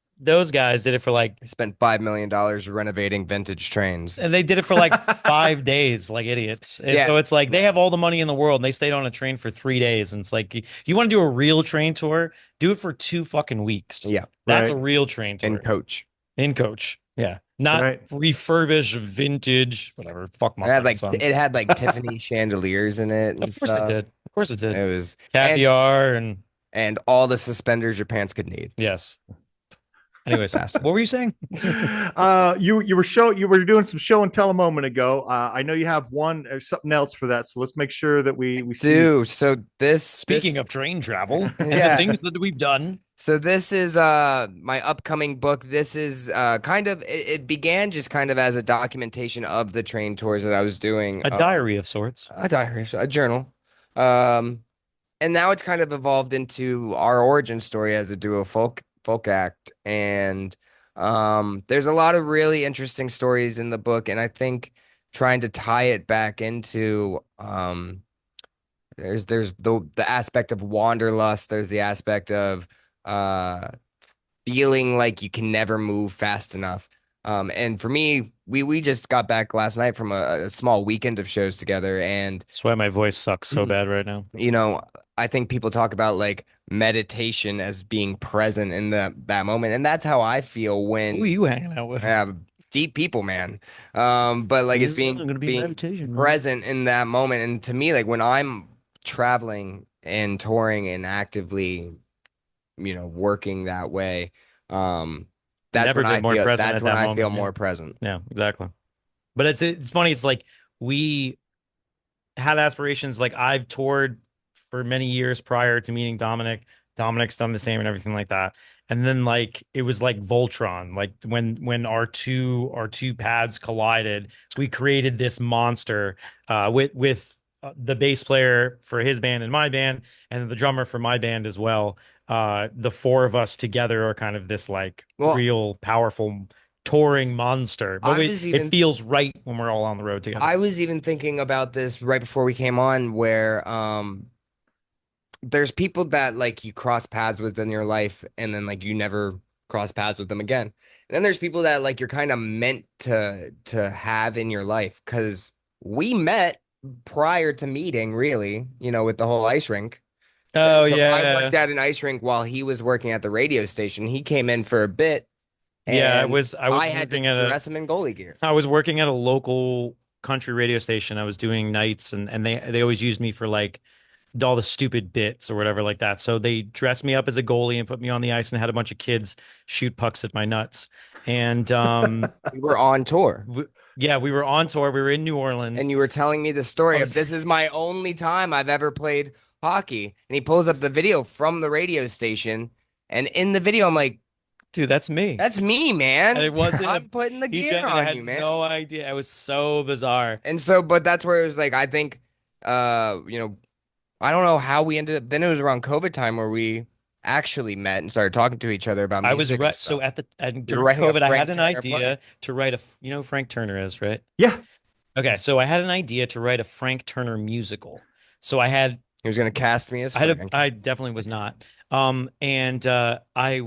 guys did it for like, I spent $5 million renovating vintage trains. and they did it for like 5 days, like idiots. And Yeah. so it's like they have all the money in the world, and they stayed on a train for 3 days. And it's like you want to do a real train tour, do it for 2 fucking weeks. Yeah. That's a Right. real train tour And coach. in coach. Yeah, not Right. refurbished, vintage, whatever. Fuck It had Mumford and Sons. it had like Tiffany chandeliers in it and Of course it stuff. did. Of course it did. It was Caviar and and all the suspenders your pants could need. yes. Anyways, what were you saying? You were doing some show and tell a moment ago. I know you have one or something else for that, so let's make sure that we see. Dude, so Speaking of train travel and the Yeah. things that we've done. So this is my upcoming book. This is kind of it began just kind of as a documentation of the train tours that I was doing. A diary of sorts. A diary, a journal. Um and now it's kind of evolved into our origin story as a duo folk act. And there's a lot of really interesting stories in the book, and I think trying to tie it back into there's the aspect of wanderlust, there's the aspect of uh feeling like you can never move fast enough. And for me, we just got back last night from a small weekend of shows together, and That's why my voice sucks so bad right now. you know, I think people talk about like meditation as being present in that moment, and that's how I feel when Who are you hanging out with? deep people, man. But like it's being meditation, man. present in that moment, and to me, like when I'm traveling and touring and actively, working that way, that's Never when been I more feel present that's at when that I feel moment, yeah. more present. Yeah, exactly. But it's funny. It's like we had aspirations. Like I've toured for many years prior to meeting Dominic. Dominic's done the same and everything like that. And then like it was like Voltron. Like when our two paths collided, we created this monster with the bass player for his band and my band, and the drummer for my band as well. The four of us together are kind of this like Well, real powerful touring monster. But it feels right when we're all on the road together. I was even thinking about this right before we came on, where there's people that like you cross paths with in your life, and then like you never cross paths with them again. And then there's people that like you're kind of meant to have in your life, because we met prior to meeting, really, with the whole ice rink. Oh So yeah. I worked at an ice rink while he was working at the radio station. He came in for a bit. Yeah, And I had to working at dress him in goalie gear. I was working at a local country radio station. I was doing nights, and they always used me for like all the stupid bits or whatever like that. So they dressed me up as a goalie and put me on the ice and had a bunch of kids shoot pucks at my nuts. And We were on tour. we were on tour. We were in New Orleans. And you were telling me the story of this is my only time I've ever played hockey. And he pulls up the video from the radio station. And in the video, I'm like, dude, that's me. that's me, man. And it wasn't. I'm putting the gear I on had you, man. no idea. It was so bizarre. And so, but that's where it was like, I think, I don't know how we ended up. Then it was around COVID time where we actually met and started talking to each other about music. I was and right. stuff. So during writing a COVID, I had Frank an Turner idea play. to write who Frank Turner is, right? Yeah. Okay, so I had an idea to write a Frank Turner musical. So I had He was going to cast me as Frank. I definitely was not. And I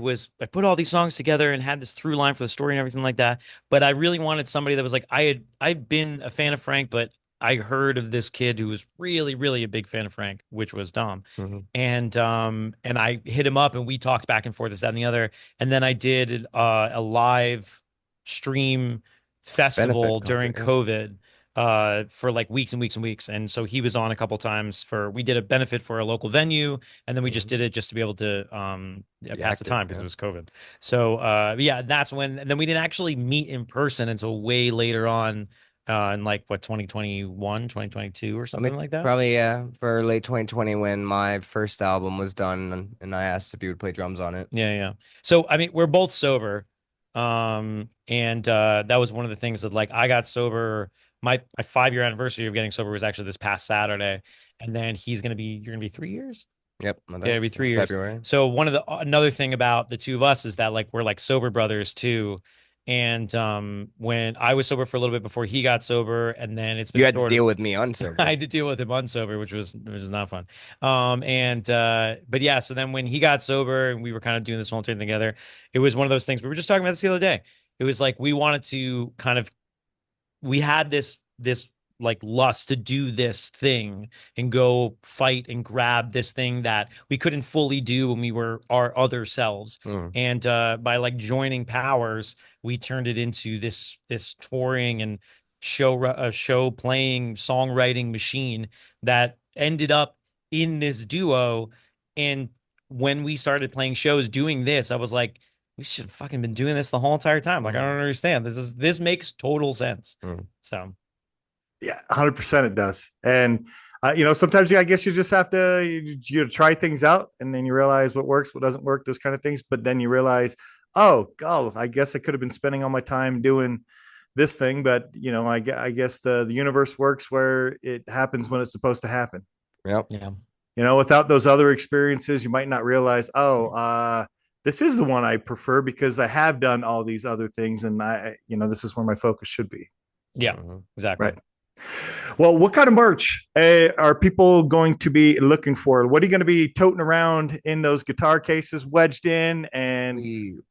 put all these songs together and had this through line for the story and everything like that. But I really wanted somebody that was like, I've been a fan of Frank, but I heard of this kid who was really, really a big fan of Frank, which was Dom. Mhm. And I hit him up and we talked back and forth, this, that, and the other. And then I did a live stream festival Benefit during concert, COVID for like weeks and weeks and weeks. And so he was on a couple times we did a benefit for a local venue, and then we just did it just to be able to pass the time because it was COVID. So that's when, and then we didn't actually meet in person until way later on in like 2021, 2022 or something like that. Probably, yeah, for late 2020 when my first album was done, and I asked if you would play drums on it. Yeah. So I mean, we're both sober. And that was one of the things that like I got sober. My 5-year anniversary of getting sober was actually this past Saturday, and then you're gonna be 3 years. Yep. Yeah, it'll be 3 years. February. So another thing about the two of us is that like we're like sober brothers too, And when I was sober for a little bit before he got sober, and then it's been You had to sort deal of with me unsober. I had to deal with him unsober, which was not fun. But yeah, so then when he got sober and we were kind of doing this whole thing together, it was one of those things. We were just talking about this the other day. It was like we wanted to kind of we had this like lust to do this thing and go fight and grab this thing that we couldn't fully do when we were our other selves. And by like joining powers, we turned it into this touring and show playing songwriting machine that ended up in this duo. And when we started playing shows doing this, I was like, we should have fucking been doing this the whole entire time. Like, I don't understand. This makes total sense. So Yeah, 100% it does. And sometimes I guess you just have to try things out, and then you realize what works, what doesn't work, those kind of things. But then you realize, oh, I guess I could have been spending all my time doing this thing. But I guess the universe works where it happens when it's supposed to happen. Yep. yeah. Without those other experiences, you might not realize, this is the one I prefer because I have done all these other things, and this is where my focus should be. Yeah, exactly. Right. Well, what kind of merch are people going to be looking for? What are you going to be toting around in those guitar cases wedged in? And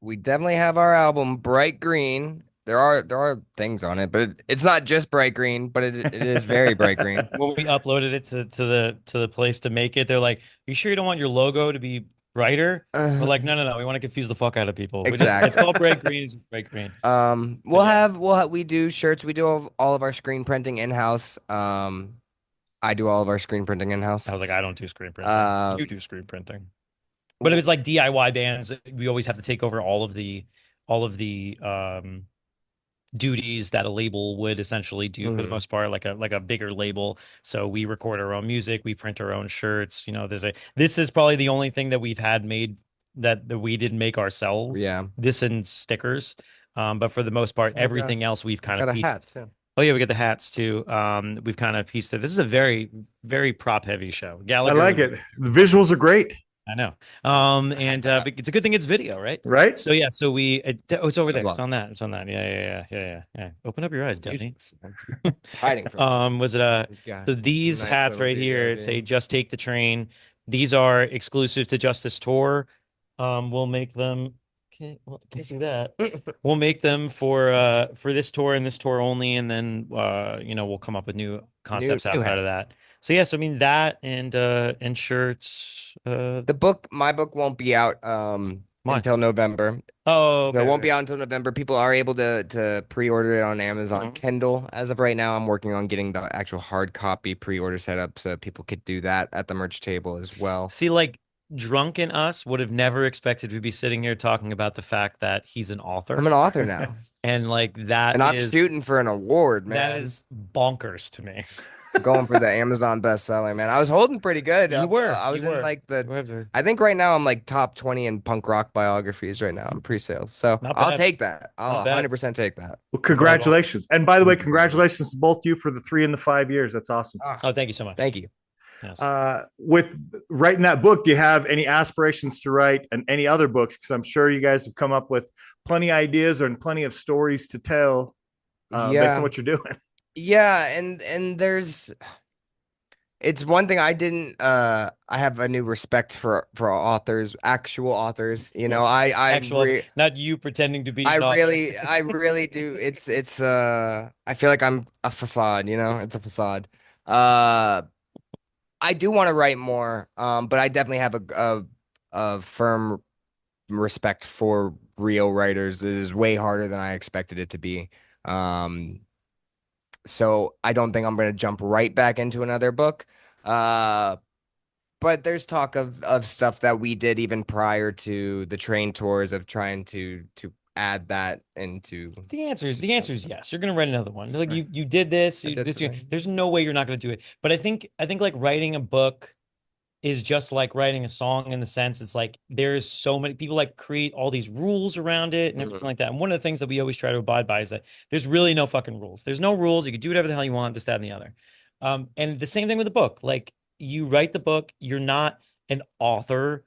we definitely have our album Bright Green. There are things on it, but it's not just bright green, but it is very bright green. When we uploaded it to the place to make it, they're like, "You sure you don't want your logo to be brighter?" We're like, no, we want to confuse the fuck out of people. Exactly. It's called bright green. It's bright green. We do shirts. We do all of our screen printing in-house. I do all of our screen printing in-house. I was like, I don't do screen printing. You do screen printing. But if it's like DIY bands, we always have to take over all of the duties that a label would essentially do for the most part, like a bigger label. So we record our own music, we print our own shirts. This is probably the only thing that we've had made that we didn't make ourselves. Yeah. This and stickers. But for the most part, everything else we've kind of got a hat too. Oh yeah, we got the hats too. We've kind of pieced it. This is a very, very prop heavy show. I like it. The visuals are great. I know. But it's a good thing it's video, right? Right. So yeah, so it's over there. It's on that. It's on that. Yeah. Open up your eyes, Dominic. Hiding from Was it so these nice hats right here DDRB. say "Just Take the Train." These are exclusive to Justice Tour. We'll make them. Can't do that. We'll make them for this tour and this tour only, and then we'll come up with new concepts outside of that. So yes, I mean that and shirts. My book won't be out until November. Oh, okay. So it won't be out until November. People are able to pre-order it on Amazon Kindle. As of right now, I'm working on getting the actual hard copy pre-order set up so people could do that at the merch table as well. See, like drunken us would have never expected to be sitting here talking about the fact that he's an author. I'm an author now. And like that and I'm shooting for an award, man. That is bonkers to me. Going for the Amazon bestseller, man. I was holding pretty good. You were. I was in like I think right now I'm like top 20 in punk rock biographies right now. I'm pre-sales. So I'll take that. I'll 100% take that. Well, congratulations. And by the way, congratulations to both you for the 3 and the 5 years. That's awesome. Oh, thank you so much. Thank you. Yes. With writing that book, do you have any aspirations to write and any other books? Because I'm sure you guys have come up with plenty of ideas and plenty of stories to tell based on what you're doing. Yeah, and it's one thing I didn't I have a new respect for authors, actual authors. Not you pretending to be I really do. It's I feel like I'm a facade, it's a facade. I do want to write more, but I definitely have a firm respect for real writers. It is way harder than I expected it to be. So I don't think I'm going to jump right back into another book. But there's talk of stuff that we did even prior to the train tours of trying to add that into. The answer is yes. You're going to write another one. Like you did this. There's no way you're not going to do it. But I think like writing a book is just like writing a song in the sense it's like there's so many people like create all these rules around it and everything like that. And one of the things that we always try to abide by is that there's really no fucking rules. There's no rules. You can do whatever the hell you want, this, that, and the other. And the same thing with the book. Like you write the book, you're not an author,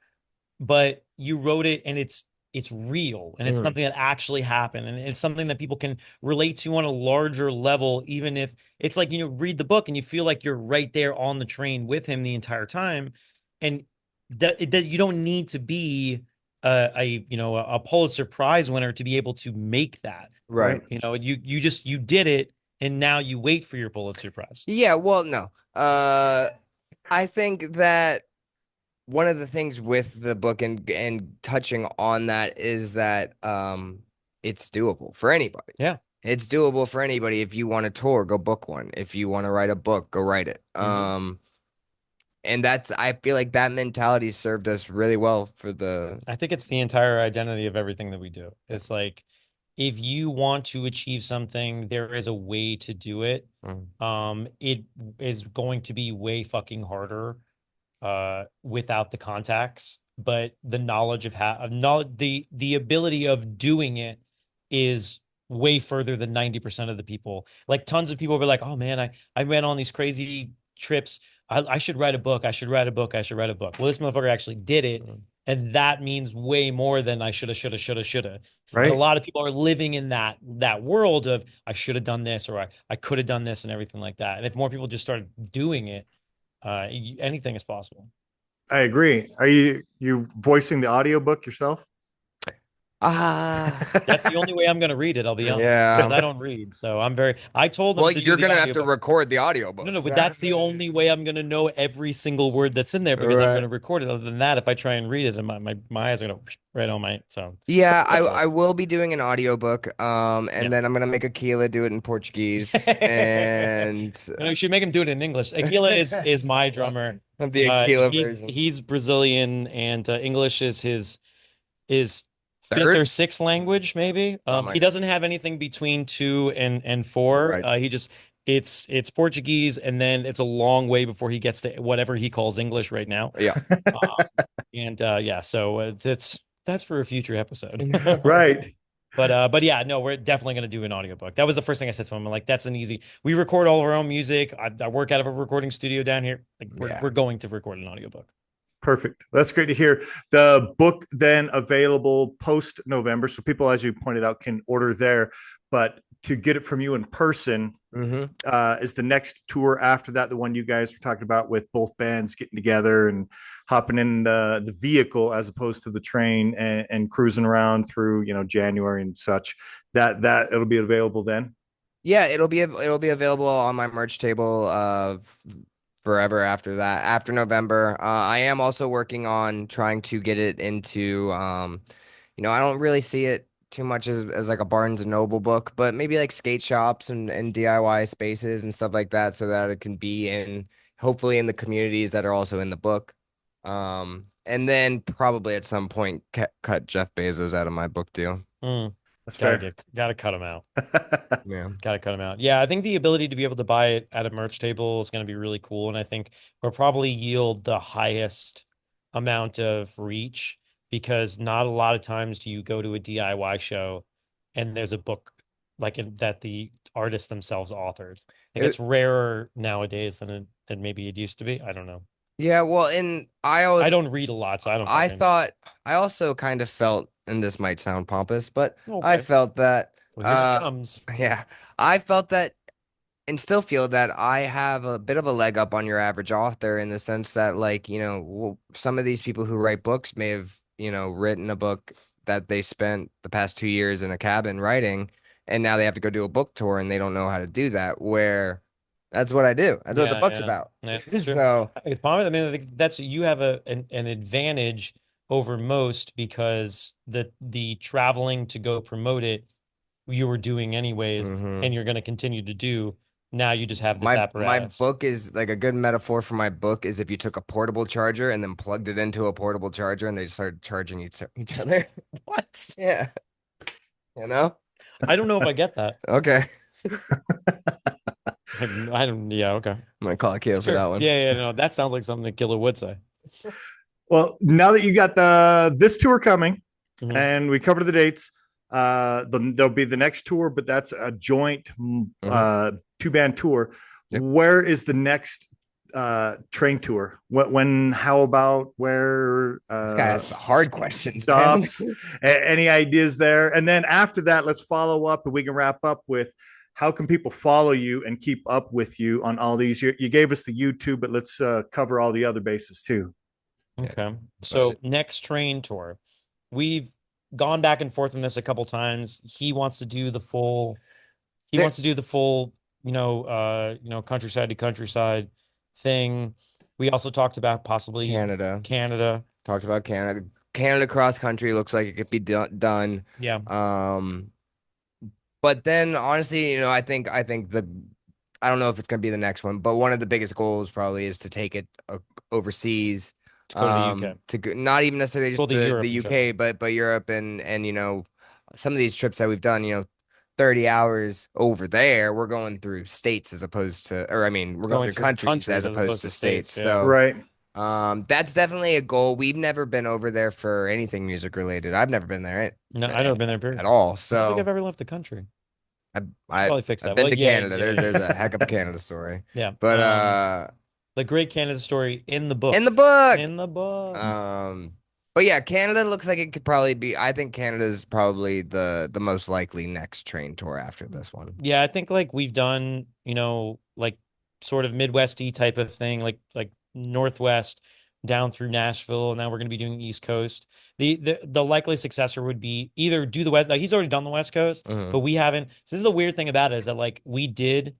but you wrote it and it's it's real and it's something that actually happened, and it's something that people can relate to on a larger level, even if it's like, read the book and you feel like you're right there on the train with him the entire time. And that you don't need to be a Pulitzer Prize winner to be able to make that. Right. You did it, and now you wait for your Pulitzer Prize. Yeah, well, no. I think that one of the things with the book and touching on that is that it's doable for anybody. Yeah. It's doable for anybody. If you want a tour, go book one. If you want to write a book, go write it. And I feel like that mentality served us really well I think it's the entire identity of everything that we do. It's like, if you want to achieve something, there is a way to do it. It is going to be way fucking harder without the contacts, but the knowledge of the ability of doing it is way further than 90% of the people. Like, tons of people will be like, oh man, I went on these crazy trips. I should write a book. I should write a book. I should write a book. Well, this motherfucker actually did it. And that means way more than I shoulda. Right. And a lot of people are living in that world of, I should have done this, or I could have done this, and everything like that. And if more people just started doing it, anything is possible. I agree. Are you voicing the audiobook yourself? That's the only way I'm going to read it. I'll be honest. Yeah. I don't read, so I told them. Well, to you're do the gonna have to audiobook. record the audiobook. No, but that's the only way I'm going to know every single word that's in there, because I'm going to record it. Other than that, if I try and read it, and my eyes are going to right on my. So yeah, I will be doing an audiobook. And then I'm gonna make Aquila do it in Portuguese, and you should make him do it in English. Aquila is my drummer. the Aquila version. He's Brazilian, and English is his fifth Third? or sixth language, maybe. He doesn't have anything between 2 and 4. Right. He just it's Portuguese, and then it's a long way before he gets to whatever he calls English right now. Yeah. So that's for a future episode. Right. But yeah, no, we're definitely going to do an audiobook. That was the first thing I said to him. I'm like, that's an easy. We record all of our own music. I work out of a recording studio down here. Like, we're going to record an audiobook. Perfect. That's great to hear. The book then available post November, so people, as you pointed out, can order there. But to get it from you in person, is the next tour after that the one you guys were talking about, with both bands getting together and hopping in the vehicle as opposed to the train and cruising around through January and such? That it'll be available then. Yeah, it'll be available on my merch table forever after that, after November. I am also working on trying to get it into I don't really see it too much as like a Barnes and Noble book, but maybe like skate shops and DIY spaces and stuff like that, so that it can be hopefully in the communities that are also in the book. And then probably at some point cut Jeff Bezos out of my book deal. That's fair. Gotta cut him out. Yeah. Gotta cut him out. Yeah, I think the ability to be able to buy it at a merch table is going to be really cool, and I think we'll probably yield the highest amount of reach, because not a lot of times do you go to a DIY show and there's a book that the artists themselves authored. I think it's rarer nowadays than maybe it used to be. I don't know. Yeah, well, and I don't read a lot, so I don't. I also kind of felt, and this might sound pompous, but Okay. I felt that. Well, here it comes. Yeah, I felt that, and still feel that I have a bit of a leg up on your average author, in the sense that, like, some of these people who write books may have, written a book that they spent the past 2 years in a cabin writing, and now they have to go do a book tour, and they don't know how to do that. Where that's what I do. That's what the book's about. Yeah, So it's probably, I think that's, you have an advantage over most, because the traveling to go promote it, you were doing anyways, and you're going to continue to do. Now you just have this apparatus. My book is like, a good metaphor for my book is if you took a portable charger and then plugged it into a portable charger and they started charging each other. What? Yeah. I don't know if I get that. Okay. I don't. Yeah. Okay. I'm gonna call it Kilo for that one. Yeah. No, that sounds like something that Killer would say. Well, now that you got this tour coming, and we covered the dates, there'll be the next tour, but that's a joint 2-band tour. Yep. Where is the next train tour? When, how about, where, This guy asks the hard questions, man. stops? Any ideas there? And then after that, let's follow up and we can wrap up with how can people follow you and keep up with you on all these? You gave us the YouTube, but let's cover all the other bases too. Okay. So next train tour, we've gone back and forth on this a couple times. He wants to do the full, countryside to countryside thing. We also talked about possibly Canada. Talked about Canada. Canada cross country looks like it could be done. Yeah. But then honestly, I think I don't know if it's gonna be the next one, but one of the biggest goals probably is to take it overseas. To go to the UK. Not even necessarily just Europe the UK, but Europe and some of these trips that we've done, 30 hours over there, we're going through states as opposed to, we're going through countries as opposed to states. Yeah. So Right. that's definitely a goal. We've never been over there for anything music related. I've never been there. No, I've never been there period. At all. I don't So think I've ever left the country. I've Probably fix that. been Well, to yeah, Canada. yeah. There's a heck of a Canada story. Yeah. But the great Canada story in the book. in the book. But yeah, Canada looks like it could probably be. I think Canada's probably the most likely next train tour after this one. Yeah, I think like we've done, like sort of Midwesty type of thing, like Northwest down through Nashville. Now we're going to be doing East Coast. The likely successor would be either do the West. Like he's already done the West Coast, but we haven't. So this is the weird thing about it is that like we did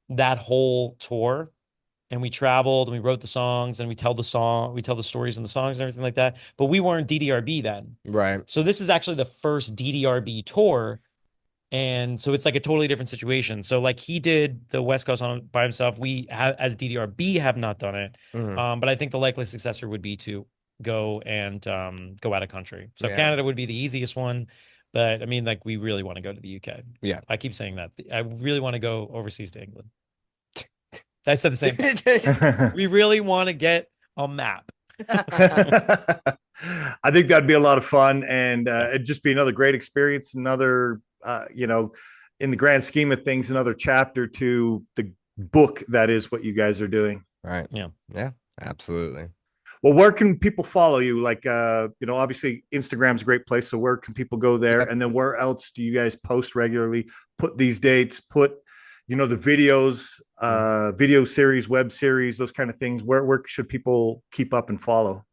that whole tour. And we traveled and we wrote the songs and we tell the stories in the songs and everything like that. But we weren't DDRB then. Right. So this is actually the first DDRB tour. And so it's like a totally different situation. So like he did the West Coast by himself. We as DDRB have not done it. But I think the likely successor would be to go and go out of country. So Canada would be the easiest one. But I mean, like we really want to go to the UK. Yeah. I keep saying that. I really want to go overseas to England. I said the same thing. We really want to get a map. I think that'd be a lot of fun, and it'd just be another great experience. Another, in the grand scheme of things, another chapter to the book that is what you guys are doing. Right. Yeah. Yeah. Absolutely. Well, where can people follow you? Like, obviously Instagram's a great place. So where can people go there? And then where else do you guys post regularly? Put these dates, the videos, video series, web series, those kind of things. Where should people keep up and follow?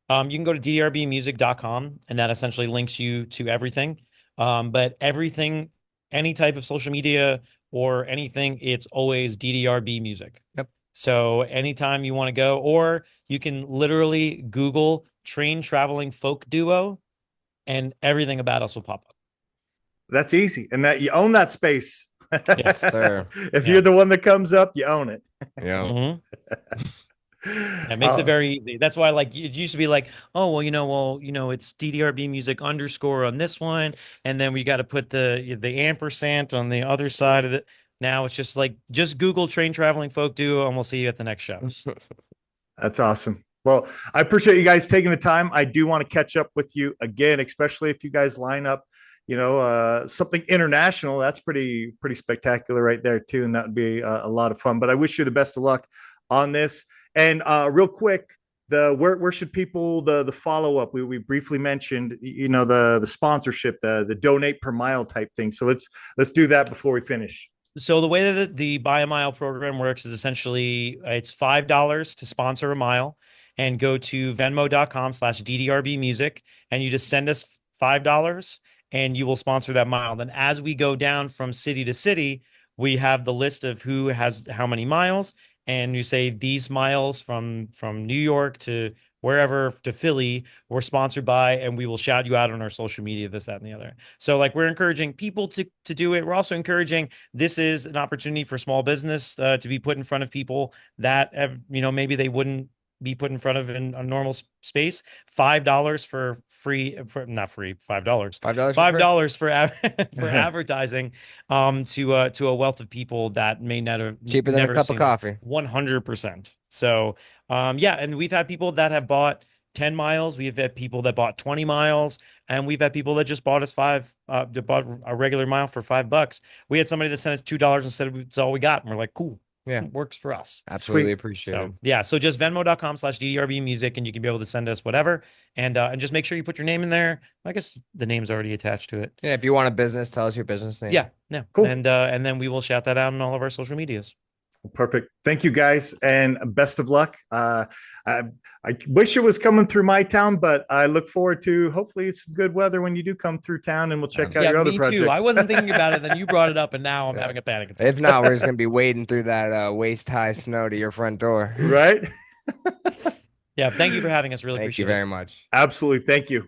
You can go to ddrbmusic.com and that essentially links you to everything. But everything, any type of social media or anything, it's always DDRB music. Yep. So anytime you want to go, or you can literally Google train traveling folk duo and everything about us will pop up. That's easy. And that you own that space. Yes, sir. If you're the one that comes up, you own it. Yeah. It makes it very easy. That's why, like, it used to be like, oh, well, it's DDRB music _ on this one, and then we got to put the ampersand on the other side of it. Now it's just like, just Google train traveling folk duo, and we'll see you at the next show. That's awesome. Well, I appreciate you guys taking the time. I do want to catch up with you again, especially if you guys line up something international. That's pretty spectacular right there too, and that would be a lot of fun. But I wish you the best of luck on this. And real quick, where should people the follow up? We briefly mentioned the sponsorship, the donate per mile type thing. So let's do that before we finish. So the way that the Buy a Mile program works is essentially it's $5 to sponsor a mile, and go to venmo.com/DDRB music, and you just send us $5 and you will sponsor that mile. Then as we go down from city to city, we have the list of who has how many miles, and you say these miles from New York to wherever to Philly were sponsored by, and we will shout you out on our social media, this, that, and the other. So like we're encouraging people to do it. We're also encouraging, this is an opportunity for small business to be put in front of people that have, maybe they wouldn't be put in front of in a normal space. $5 for free, not free, $5 for advertising to a wealth of people that may never cheaper than a cup of coffee. 100%. So and we've had people that have bought 10 miles. We've had people that bought 20 miles, and we've had people that just bought us bought a regular mile for $5. We had somebody that sent us $2 and said it's all we got, and we're like, cool. works for us. Absolutely Sweet. appreciate So it. yeah, so just Venmo.com/DDRB music, and you can be able to send us whatever, and just make sure you put your name in there. I guess the name's already attached to it. Yeah, if you want a business, tell us your business name. Yeah, Cool. and then we will shout that out on all of our social medias. Perfect. Thank you guys, and best of luck. I wish it was coming through my town, but I look forward to hopefully it's good weather when you do come through town, and we'll check out your other me projects. too. I wasn't thinking about it, then you brought it up, and now I'm having a panic attack. If not, we're just gonna be wading through that waist-high snow to your front door. Right? Yeah, thank you for having us. Really Thank appreciate you it. very much. Absolutely. Thank you.